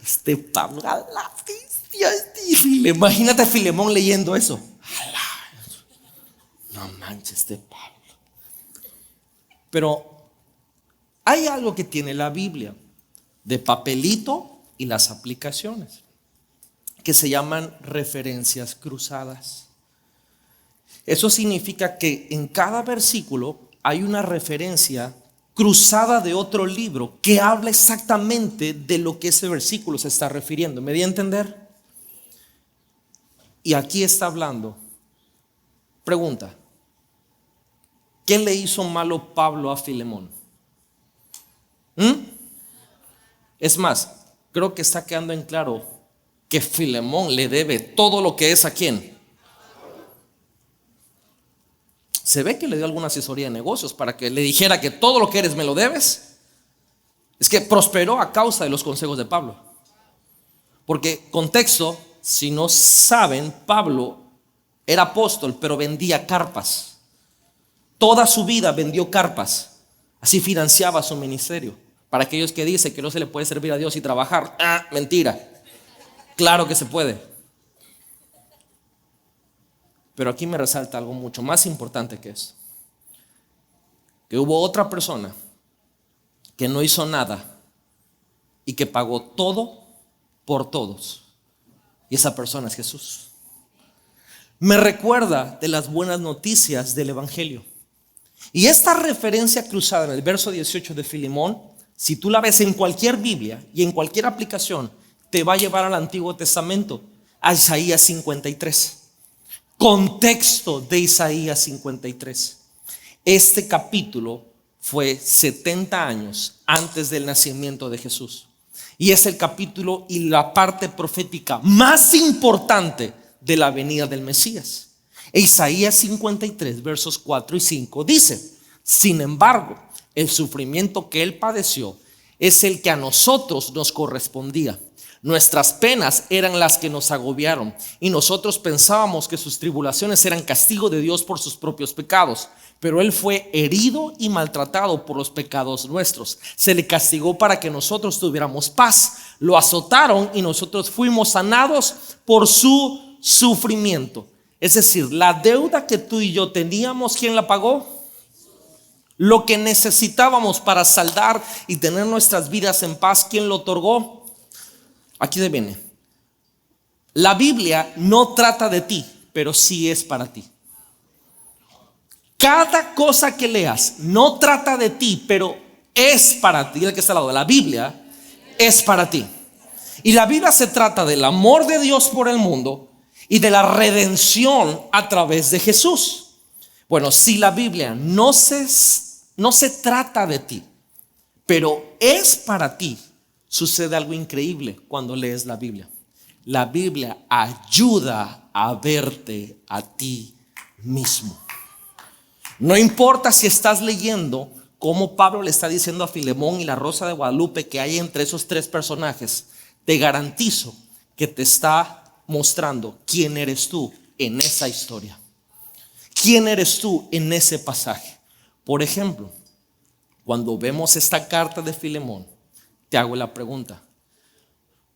este Pablo, a la bestia es difícil. Imagínate a Filemón leyendo eso. No manches, este Pablo. Pero hay algo que tiene la Biblia de papelito y las aplicaciones, que se llaman referencias cruzadas. Eso significa que en cada versículo hay una referencia cruzada de otro libro que habla exactamente de lo que ese versículo se está refiriendo. ¿Me di a entender? Y aquí está hablando. Pregunta: ¿qué le hizo malo Pablo a Filemón? Es más, creo que está quedando en claro que Filemón le debe todo lo que es a quién. Se ve que le dio alguna asesoría de negocios para que le dijera que todo lo que eres me lo debes. Es que prosperó a causa de los consejos de Pablo. Porque contexto, si no saben, Pablo era apóstol, pero vendía carpas. Toda su vida vendió carpas. Así financiaba su ministerio. Para aquellos que dicen que no se le puede servir a Dios y trabajar, mentira. Claro que se puede. Pero aquí me resalta algo mucho más importante que eso. Que hubo otra persona que no hizo nada y que pagó todo por todos. Y esa persona es Jesús. Me recuerda de las buenas noticias del Evangelio. Y esta referencia cruzada en el verso 18 de Filemón, si tú la ves en cualquier Biblia y en cualquier aplicación, te va a llevar al Antiguo Testamento, a Isaías 53. Contexto de Isaías 53. Este capítulo fue 70 años antes del nacimiento de Jesús. Y es el capítulo y la parte profética más importante de la venida del Mesías. Isaías 53, versos 4 y 5 dice: sin embargo, el sufrimiento que él padeció es el que a nosotros nos correspondía. Nuestras penas eran las que nos agobiaron y nosotros pensábamos que sus tribulaciones eran castigo de Dios por sus propios pecados. Pero él fue herido y maltratado por los pecados nuestros. Se le castigó para que nosotros tuviéramos paz. Lo azotaron y nosotros fuimos sanados por su sufrimiento. Es decir, la deuda que tú y yo teníamos, ¿quién la pagó? Lo que necesitábamos para saldar y tener nuestras vidas en paz, ¿quién lo otorgó? Aquí se viene. La Biblia no trata de ti, pero sí es para ti. Cada cosa que leas no trata de ti, pero es para ti. El que está al lado de la Biblia es para ti. Y la Biblia se trata del amor de Dios por el mundo y de la redención a través de Jesús. Bueno, si la Biblia no se trata de ti, pero es para ti, sucede algo increíble cuando lees la Biblia. La Biblia ayuda a verte a ti mismo. No importa si estás leyendo como Pablo le está diciendo a Filemón y la Rosa de Guadalupe que hay entre esos tres personajes, te garantizo que te está mostrando quién eres tú en esa historia. ¿Quién eres tú en ese pasaje? Por ejemplo, cuando vemos esta carta de Filemón, te hago la pregunta: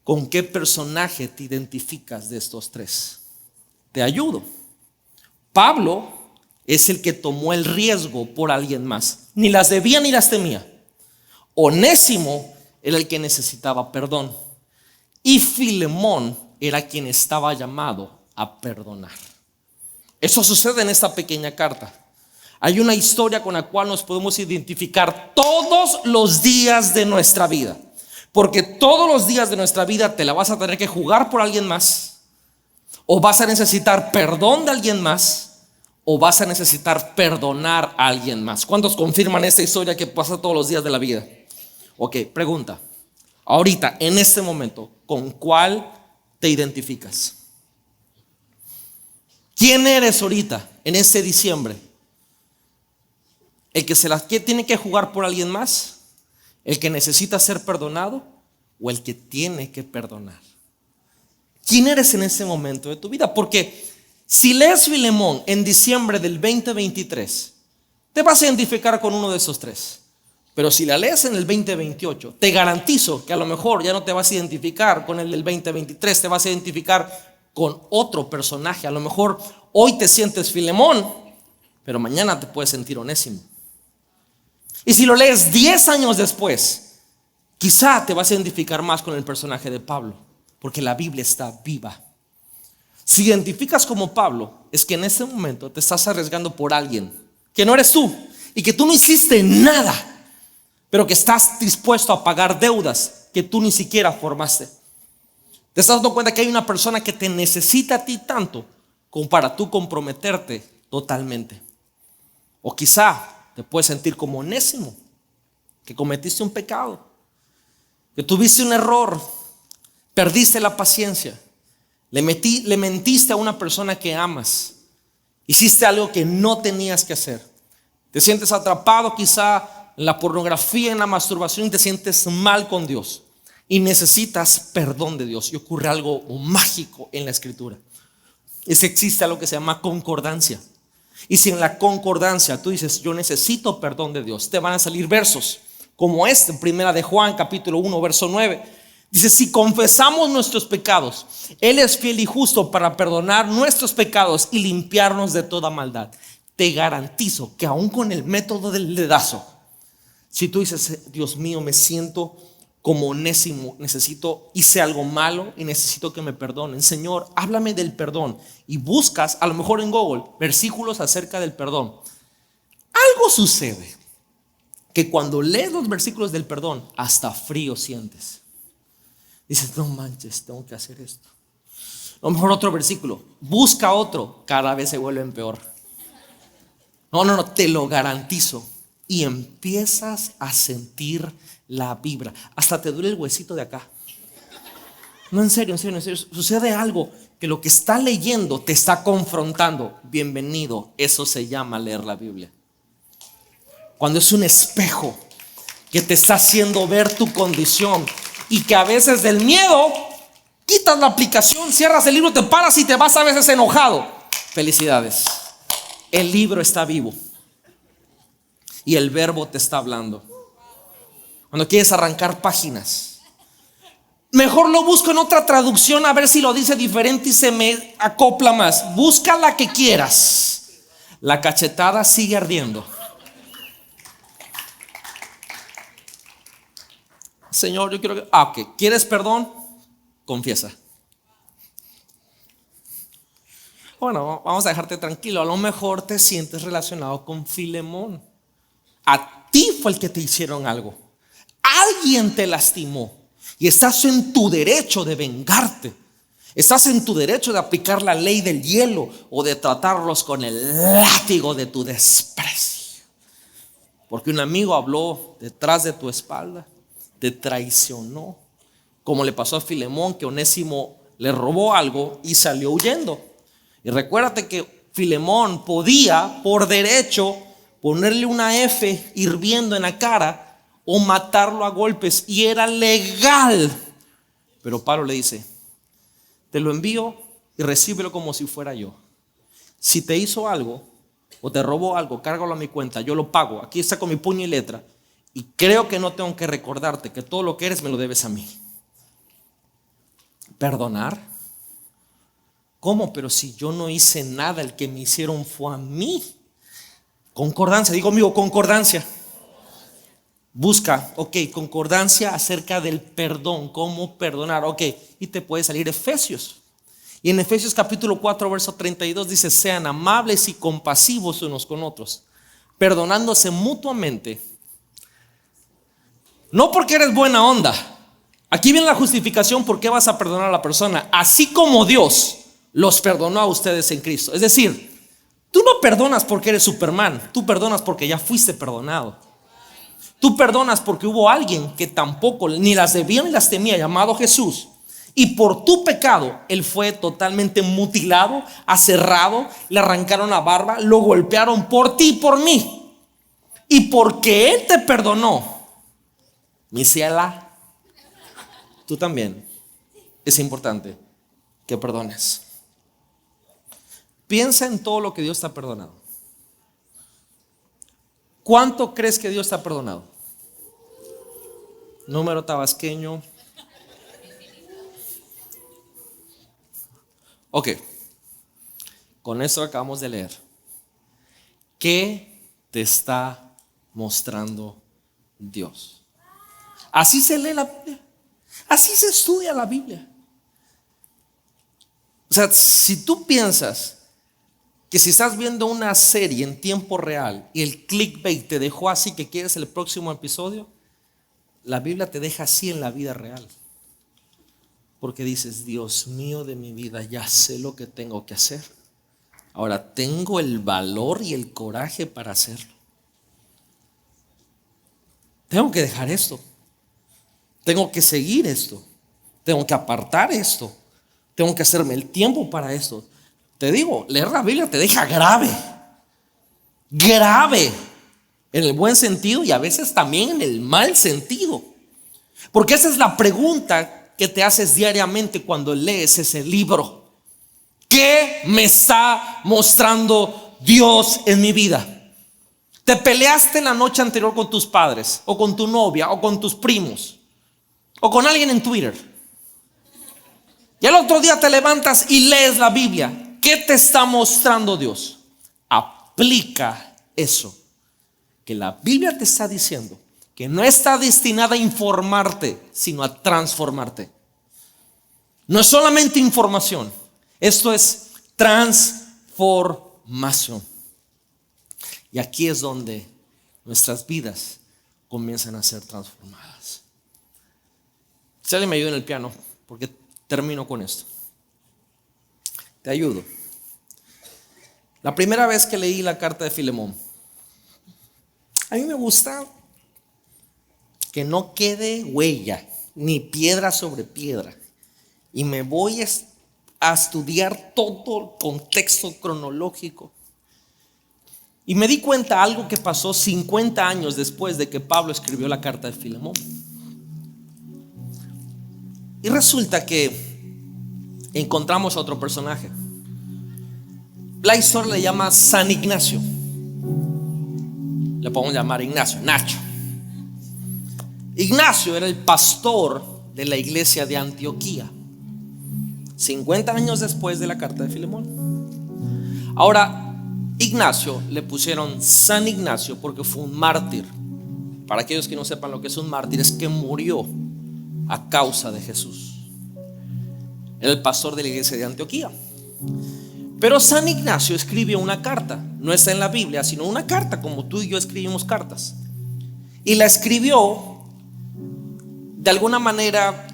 ¿con qué personaje te identificas de estos tres? Te ayudo. Pablo es el que tomó el riesgo por alguien más. Ni las debía ni las temía. Onésimo era el que necesitaba perdón. Y Filemón era quien estaba llamado a perdonar. Eso sucede en esta pequeña carta. Hay una historia con la cual nos podemos identificar todos los días de nuestra vida. Porque todos los días de nuestra vida te la vas a tener que jugar por alguien más, o vas a necesitar perdón de alguien más, o vas a necesitar perdonar a alguien más? ¿Cuántos confirman esta historia que pasa todos los días de la vida? Ok, pregunta. Ahorita, en este momento, ¿con cuál te identificas? ¿Quién eres ahorita, en este diciembre? ¿El que tiene que jugar por alguien más? ¿El que necesita ser perdonado? ¿O el que tiene que perdonar? ¿Quién eres en ese momento de tu vida? Porque si lees Filemón en diciembre del 2023, te vas a identificar con uno de esos tres. Pero si la lees en el 2028, te garantizo que a lo mejor ya no te vas a identificar con el del 2023, te vas a identificar con otro personaje. A lo mejor hoy te sientes Filemón, pero mañana te puedes sentir Onésimo. Y si lo lees 10 años después, quizá te vas a identificar más con el personaje de Pablo, porque la Biblia está viva. Si identificas como Pablo, es que en ese momento te estás arriesgando por alguien que no eres tú y que tú no hiciste nada, pero que estás dispuesto a pagar deudas que tú ni siquiera formaste. Te estás dando cuenta que hay una persona que te necesita a ti tanto como para tú comprometerte totalmente. O quizá te puedes sentir como Onésimo, que cometiste un pecado, que tuviste un error, perdiste la paciencia, le mentiste a una persona que amas, hiciste algo que no tenías que hacer. Te sientes atrapado quizá en la pornografía, en la masturbación, y te sientes mal con Dios y necesitas perdón de Dios. Y ocurre algo mágico en la escritura. Es que existe algo que se llama concordancia. Y si en la concordancia tú dices yo necesito perdón de Dios, te van a salir versos como este, primera de Juan capítulo 1 verso 9. Dice: si confesamos nuestros pecados, Él es fiel y justo para perdonar nuestros pecados y limpiarnos de toda maldad. Te garantizo que aún con el método del dedazo, si tú dices Dios mío, me siento como Onésimo, hice algo malo y necesito que me perdonen, Señor, háblame del perdón, y buscas a lo mejor en Google versículos acerca del perdón, algo sucede que cuando lees los versículos del perdón hasta frío sientes. Dices, no manches, tengo que hacer esto. A lo mejor otro versículo, busca otro, cada vez se vuelven peor. No, te lo garantizo. Y empiezas a sentir la vibra. Hasta te duele el huesito de acá. No, en serio. Sucede algo que lo que está leyendo te está confrontando. Bienvenido, eso se llama leer la Biblia. Cuando es un espejo que te está haciendo ver tu condición y que a veces del miedo quitas la aplicación, cierras el libro, te paras y te vas a veces enojado. Felicidades. El libro está vivo y el verbo te está hablando. Cuando quieres arrancar páginas, mejor lo busco en otra traducción a ver si lo dice diferente y se me acopla más. Busca la que quieras. La cachetada sigue ardiendo. Señor, yo quiero que... ok, ¿quieres perdón? Confiesa. Bueno, vamos a dejarte tranquilo. A lo mejor te sientes relacionado con Filemón. A ti fue el que te hicieron algo. Alguien te lastimó y estás en tu derecho de vengarte. Estás en tu derecho de aplicar la ley del hielo o de tratarlos con el látigo de tu desprecio. Porque un amigo habló detrás de tu espalda, te traicionó, como le pasó a Filemón, que Onésimo le robó algo y salió huyendo. Y recuérdate que Filemón podía por derecho ponerle una F hirviendo en la cara o matarlo a golpes, y era legal. Pero Pablo le dice: te lo envío y recíbelo como si fuera yo. Si te hizo algo o te robó algo, cárgalo a mi cuenta, yo lo pago. Aquí está con mi puño y letra. Y creo que no tengo que recordarte que todo lo que eres me lo debes a mí. ¿Perdonar? ¿Cómo? Pero si yo no hice nada, el que me hicieron fue a mí. Concordancia, digo amigo, concordancia. Busca, ok, concordancia acerca del perdón, cómo perdonar, ok, y te puede salir Efesios. Y en Efesios capítulo 4 verso 32 dice: sean amables y compasivos unos con otros, perdonándose mutuamente. No porque eres buena onda. Aquí viene la justificación por qué vas a perdonar a la persona. Así como Dios los perdonó a ustedes en Cristo. Es decir, Tú no perdonas porque eres Superman, tú perdonas porque ya fuiste perdonado. Tú perdonas porque hubo alguien que tampoco ni las debía ni las temía, llamado Jesús. Y por tu pecado, Él fue totalmente mutilado, aserrado, le arrancaron la barba, lo golpearon por ti y por mí. Y porque Él te perdonó, mi ciela, tú también. Es importante que perdones. Piensa en todo lo que Dios te ha perdonado. ¿Cuánto crees que Dios te ha perdonado? Número tabasqueño. Ok, con eso acabamos de leer. ¿Qué te está mostrando Dios? Así se lee la Biblia, así se estudia la Biblia. O sea, si tú piensas que si estás viendo una serie en tiempo real y el clickbait te dejó así que quieres el próximo episodio, la Biblia te deja así en la vida real. Porque dices, Dios mío de mi vida, ya sé lo que tengo que hacer. Ahora tengo el valor y el coraje para hacerlo. Tengo que dejar esto. Tengo que seguir esto. Tengo que apartar esto. Tengo que hacerme el tiempo para esto. Te digo, leer la Biblia te deja grave. Grave. En el buen sentido y a veces también en el mal sentido. Porque esa es la pregunta que te haces diariamente cuando lees ese libro. ¿Qué me está mostrando Dios en mi vida? Te peleaste la noche anterior con tus padres, o con tu novia, o con tus primos, o con alguien en Twitter. Y al otro día te levantas y lees la Biblia. ¿Qué te está mostrando Dios? Aplica eso que la Biblia te está diciendo, que no está destinada a informarte, sino a transformarte. No es solamente información, esto es transformación. Y aquí es donde nuestras vidas comienzan a ser transformadas. Si alguien me ayuda en el piano, porque termino con esto. Te ayudo. La primera vez que leí la carta de Filemón, a mí me gusta que no quede huella, ni piedra sobre piedra. Y me voy a estudiar todo el contexto cronológico. Y me di cuenta algo que pasó 50 años después de que Pablo escribió la carta de Filemón. Y resulta que encontramos a otro personaje. La historia le llama San Ignacio. Le podemos llamar Ignacio, Nacho. Ignacio era el pastor de la iglesia de Antioquía, 50 años después de la carta de Filemón. Ahora, Ignacio le pusieron San Ignacio porque fue un mártir. Para aquellos que no sepan lo que es un mártir, es que murió a causa de Jesús. Era el pastor de la iglesia de Antioquía. Pero San Ignacio escribió una carta. No está en la Biblia, sino una carta, como tú y yo escribimos cartas. Y la escribió de alguna manera,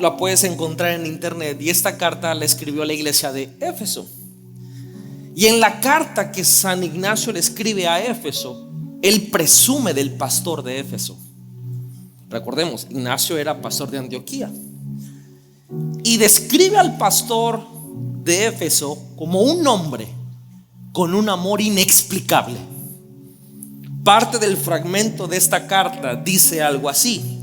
la puedes encontrar en internet. Y esta carta la escribió a la iglesia de Éfeso. Y en la carta que San Ignacio le escribe a Éfeso, él presume del pastor de Éfeso. Recordemos, Ignacio era pastor de Antioquía. Y describe al pastor de Éfeso como un hombre con un amor inexplicable. Parte del fragmento de esta carta dice algo así: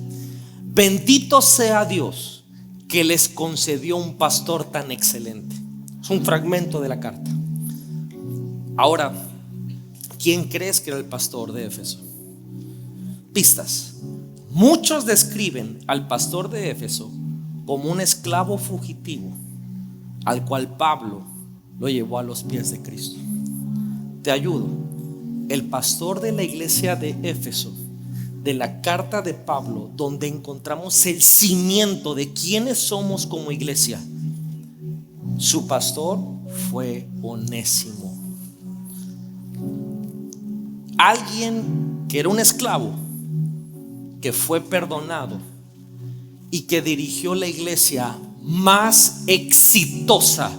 bendito sea Dios que les concedió un pastor tan excelente. Es un fragmento de la carta. Ahora, ¿quién crees que era el pastor de Éfeso? Pistas. Muchos describen al pastor de Éfeso como un esclavo fugitivo al cual Pablo lo llevó a los pies de Cristo. Te ayudo. El pastor de la iglesia de Éfeso, de la carta de Pablo, donde encontramos el cimiento de quiénes somos como iglesia, su pastor fue Onésimo. Alguien que era un esclavo, que fue perdonado y que dirigió la iglesia más exitosa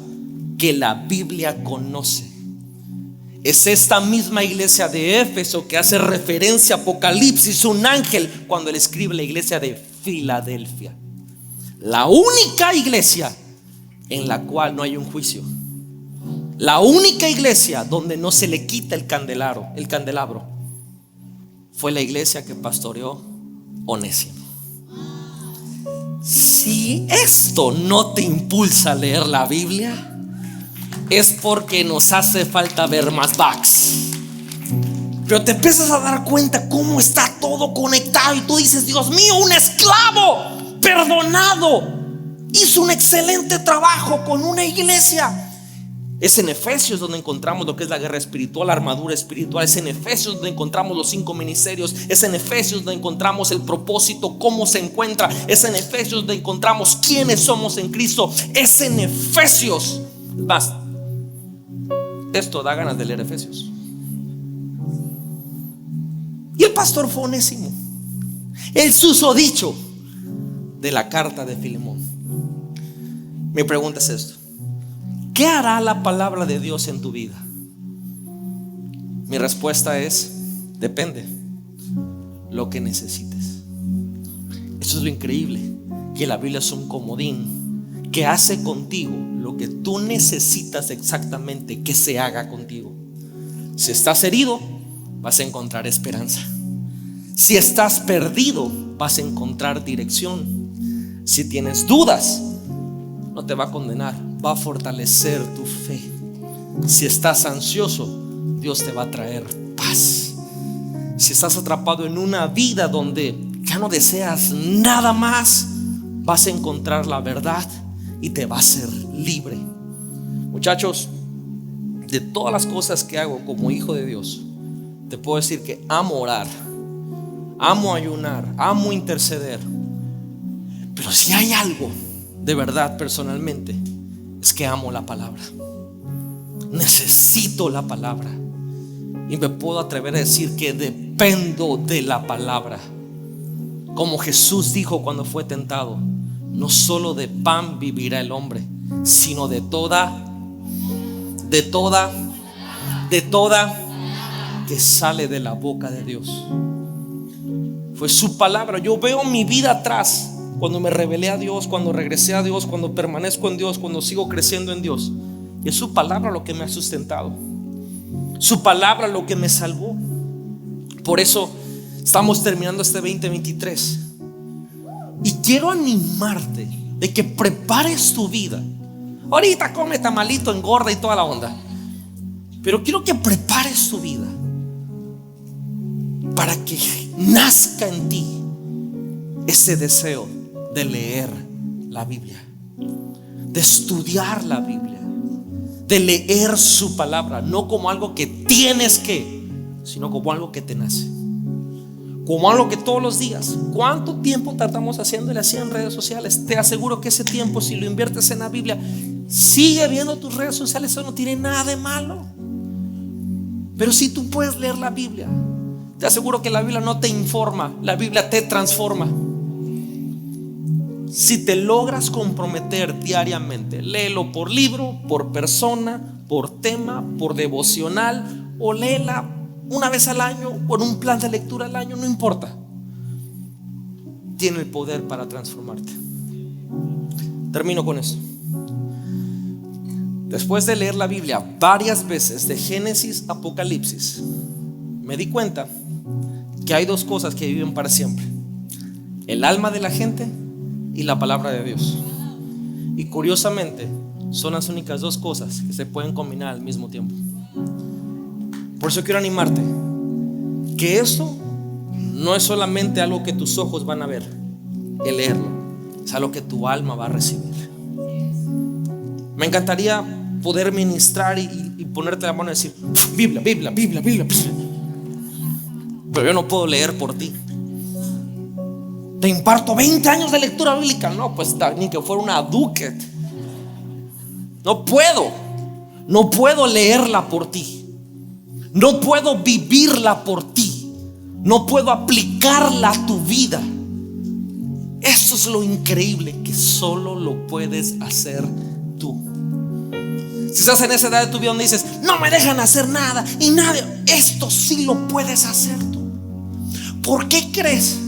que la Biblia conoce. Es esta misma iglesia de Éfeso que hace referencia a Apocalipsis, un ángel, cuando él escribe la iglesia de Filadelfia. La única iglesia en la cual no hay un juicio. La única iglesia donde no se le quita el candelabro fue la iglesia que pastoreó Onésimo. Si esto no te impulsa a leer la Biblia, es porque nos hace falta ver más backs. Pero te empiezas a dar cuenta cómo está todo conectado y tú dices: Dios mío, un esclavo perdonado hizo un excelente trabajo con una iglesia. Es en Efesios donde encontramos lo que es la guerra espiritual, la armadura espiritual. Es en Efesios donde encontramos los 5 ministerios. Es en Efesios donde encontramos el propósito, cómo se encuentra. Es en Efesios donde encontramos quiénes somos en Cristo. Es en Efesios. Es más, esto da ganas de leer Efesios. Y el pastor fue Onésimo, el susodicho de la carta de Filemón. Mi pregunta es esto: ¿qué hará la palabra de Dios en tu vida? Mi respuesta es: depende lo que necesites. Eso es lo increíble, que la Biblia es un comodín que hace contigo lo que tú necesitas exactamente que se haga contigo. Si estás herido, vas a encontrar esperanza. Si estás perdido, vas a encontrar dirección. Si tienes dudas, no te va a condenar, va a fortalecer tu fe. Si estás ansioso, Dios te va a traer paz. Si estás atrapado en una vida donde ya no deseas nada más, vas a encontrar la verdad y te va a hacer libre. Muchachos, de todas las cosas que hago como hijo de Dios, te puedo decir que amo orar, amo ayunar, amo interceder. Pero si hay algo de verdad personalmente, es que amo la palabra. Necesito la palabra. Y me puedo atrever a decir que dependo de la palabra. Como Jesús dijo cuando fue tentado: no solo de pan vivirá el hombre, sino de toda que sale de la boca de Dios. Fue su palabra. Yo veo mi vida atrás, cuando me rebelé a Dios, cuando regresé a Dios, cuando permanezco en Dios, cuando sigo creciendo en Dios. Y es su palabra lo que me ha sustentado, su palabra lo que me salvó. Por eso estamos terminando este 2023 y quiero animarte de que prepares tu vida. Ahorita come tamalito, engorda y toda la onda, pero quiero que prepares tu vida para que nazca en ti ese deseo de leer la Biblia, de estudiar la Biblia, de leer su palabra, no como algo que tienes que, sino como algo que te nace, como algo que todos los días. ¿Cuánto tiempo tratamos haciéndole así en redes sociales? Te aseguro que ese tiempo, si lo inviertes en la Biblia, sigue viendo tus redes sociales. Eso no tiene nada de malo. Pero si tú puedes leer la Biblia, te aseguro que la Biblia no te informa, la Biblia te transforma. Si te logras comprometer diariamente, léelo por libro, por persona, por tema, por devocional, o léela una vez al año, o en un plan de lectura al año, no importa. Tiene el poder para transformarte. Termino con eso. Después de leer la Biblia varias veces, de Génesis a Apocalipsis, me di cuenta que hay dos cosas que viven para siempre: el alma de la gente y la palabra de Dios. Y curiosamente son las únicas dos cosas que se pueden combinar al mismo tiempo. Por eso quiero animarte que esto no es solamente algo que tus ojos van a ver, el leerlo, es algo que tu alma va a recibir. Me encantaría poder ministrar y ponerte la mano y decir: Biblia, Biblia, Biblia, Biblia, pero yo no puedo leer por ti. Te imparto 20 años de lectura bíblica. No, pues ni que fuera una Duquet. No puedo leerla por ti. No puedo vivirla por ti. No puedo aplicarla a tu vida. Eso es lo increíble, que solo lo puedes hacer tú. Si estás en esa edad de tu vida donde dices, no me dejan hacer nada y nadie, esto sí lo puedes hacer tú. ¿Por qué crees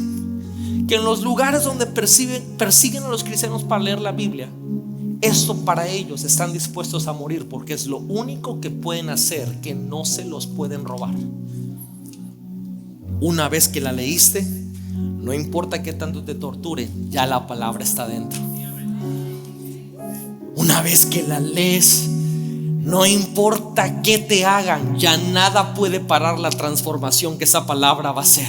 que en los lugares donde persiguen a los cristianos para leer la Biblia, esto para ellos están dispuestos a morir? Porque es lo único que pueden hacer, que no se los pueden robar. Una vez que la leíste, no importa qué tanto te torture, ya la palabra está dentro. Una vez que la lees, no importa qué te hagan, ya nada puede parar la transformación que esa palabra va a hacer.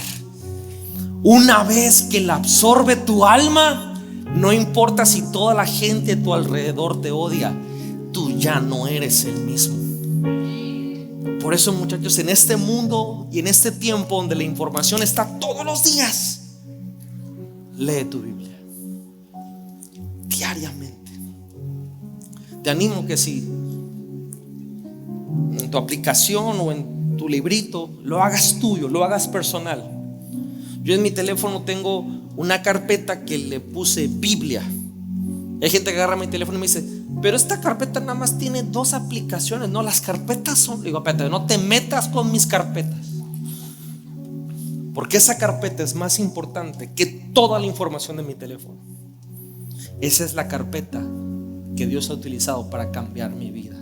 Una vez que la absorbe tu alma, no importa si toda la gente a tu alrededor te odia, tú ya no eres el mismo. Por eso, muchachos, en este mundo y en este tiempo donde la información está todos los días, lee tu Biblia diariamente. Te animo que si en tu aplicación o en tu librito lo hagas tuyo, lo hagas personal. Yo en mi teléfono tengo una carpeta que le puse Biblia. Hay gente que agarra mi teléfono y me dice, pero esta carpeta nada más tiene 2 aplicaciones. No, las carpetas son. Digo, espérate, no te metas con mis carpetas, porque esa carpeta es más importante que toda la información de mi teléfono. Esa es la carpeta que Dios ha utilizado para cambiar mi vida.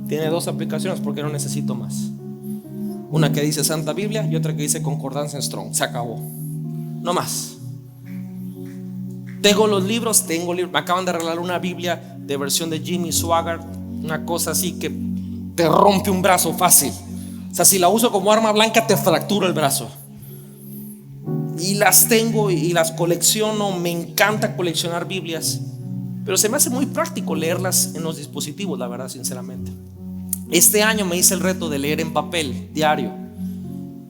Tiene 2 aplicaciones porque no necesito más. Una que dice Santa Biblia y otra que dice Concordancia Strong. Se acabó, no más. Tengo los libros, me acaban de regalar una Biblia de versión de Jimmy Swaggart, una cosa así que te rompe un brazo fácil. O sea, si la uso como arma blanca te fractura el brazo. Y las tengo y las colecciono. Me encanta coleccionar Biblias, pero se me hace muy práctico leerlas en los dispositivos, la verdad, sinceramente. Este año me hice el reto de leer en papel diario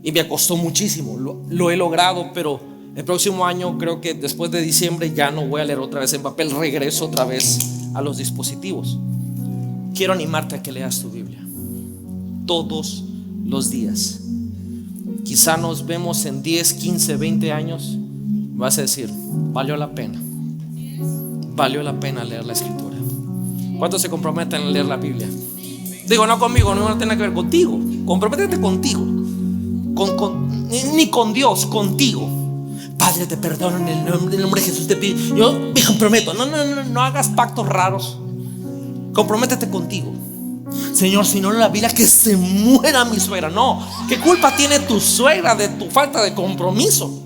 y me costó muchísimo. Lo he logrado, pero el próximo año, creo que después de diciembre, ya no voy a leer otra vez en papel. Regreso otra vez a los dispositivos. Quiero animarte a que leas tu Biblia todos los días. Quizá nos vemos en 10, 15, 20 años. Vas a decir, valió la pena. Valió la pena leer la Escritura. ¿Cuántos se comprometen a leer la Biblia? Digo, no conmigo, no tiene que ver contigo. Comprométete contigo. Ni con Dios, contigo. Padre, te perdono en el nombre de Jesús, te pido. Yo me comprometo. No hagas pactos raros. Comprométete contigo. Señor, si no, la Biblia, que se muera mi suegra. No, ¿qué culpa tiene tu suegra de tu falta de compromiso?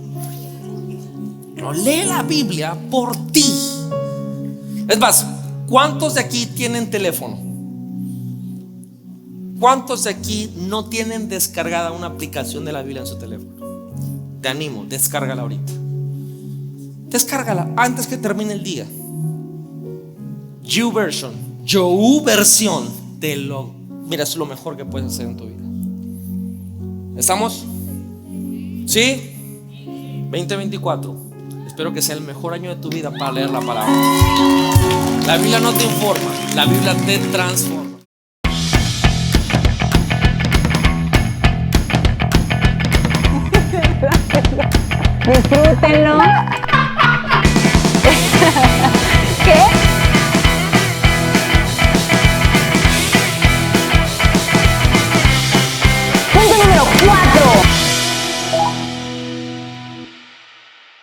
No, lee la Biblia por ti. Es más, ¿cuántos de aquí tienen teléfono? ¿Cuántos de aquí no tienen descargada una aplicación de la Biblia en su teléfono? Te animo, descárgala ahorita. Descárgala antes que termine el día. YouVersion mira, es lo mejor que puedes hacer en tu vida. ¿Estamos? ¿Sí? 2024. Espero que sea el mejor año de tu vida para leer la palabra. La Biblia no te informa, la Biblia te transforma. Disfrútenlo.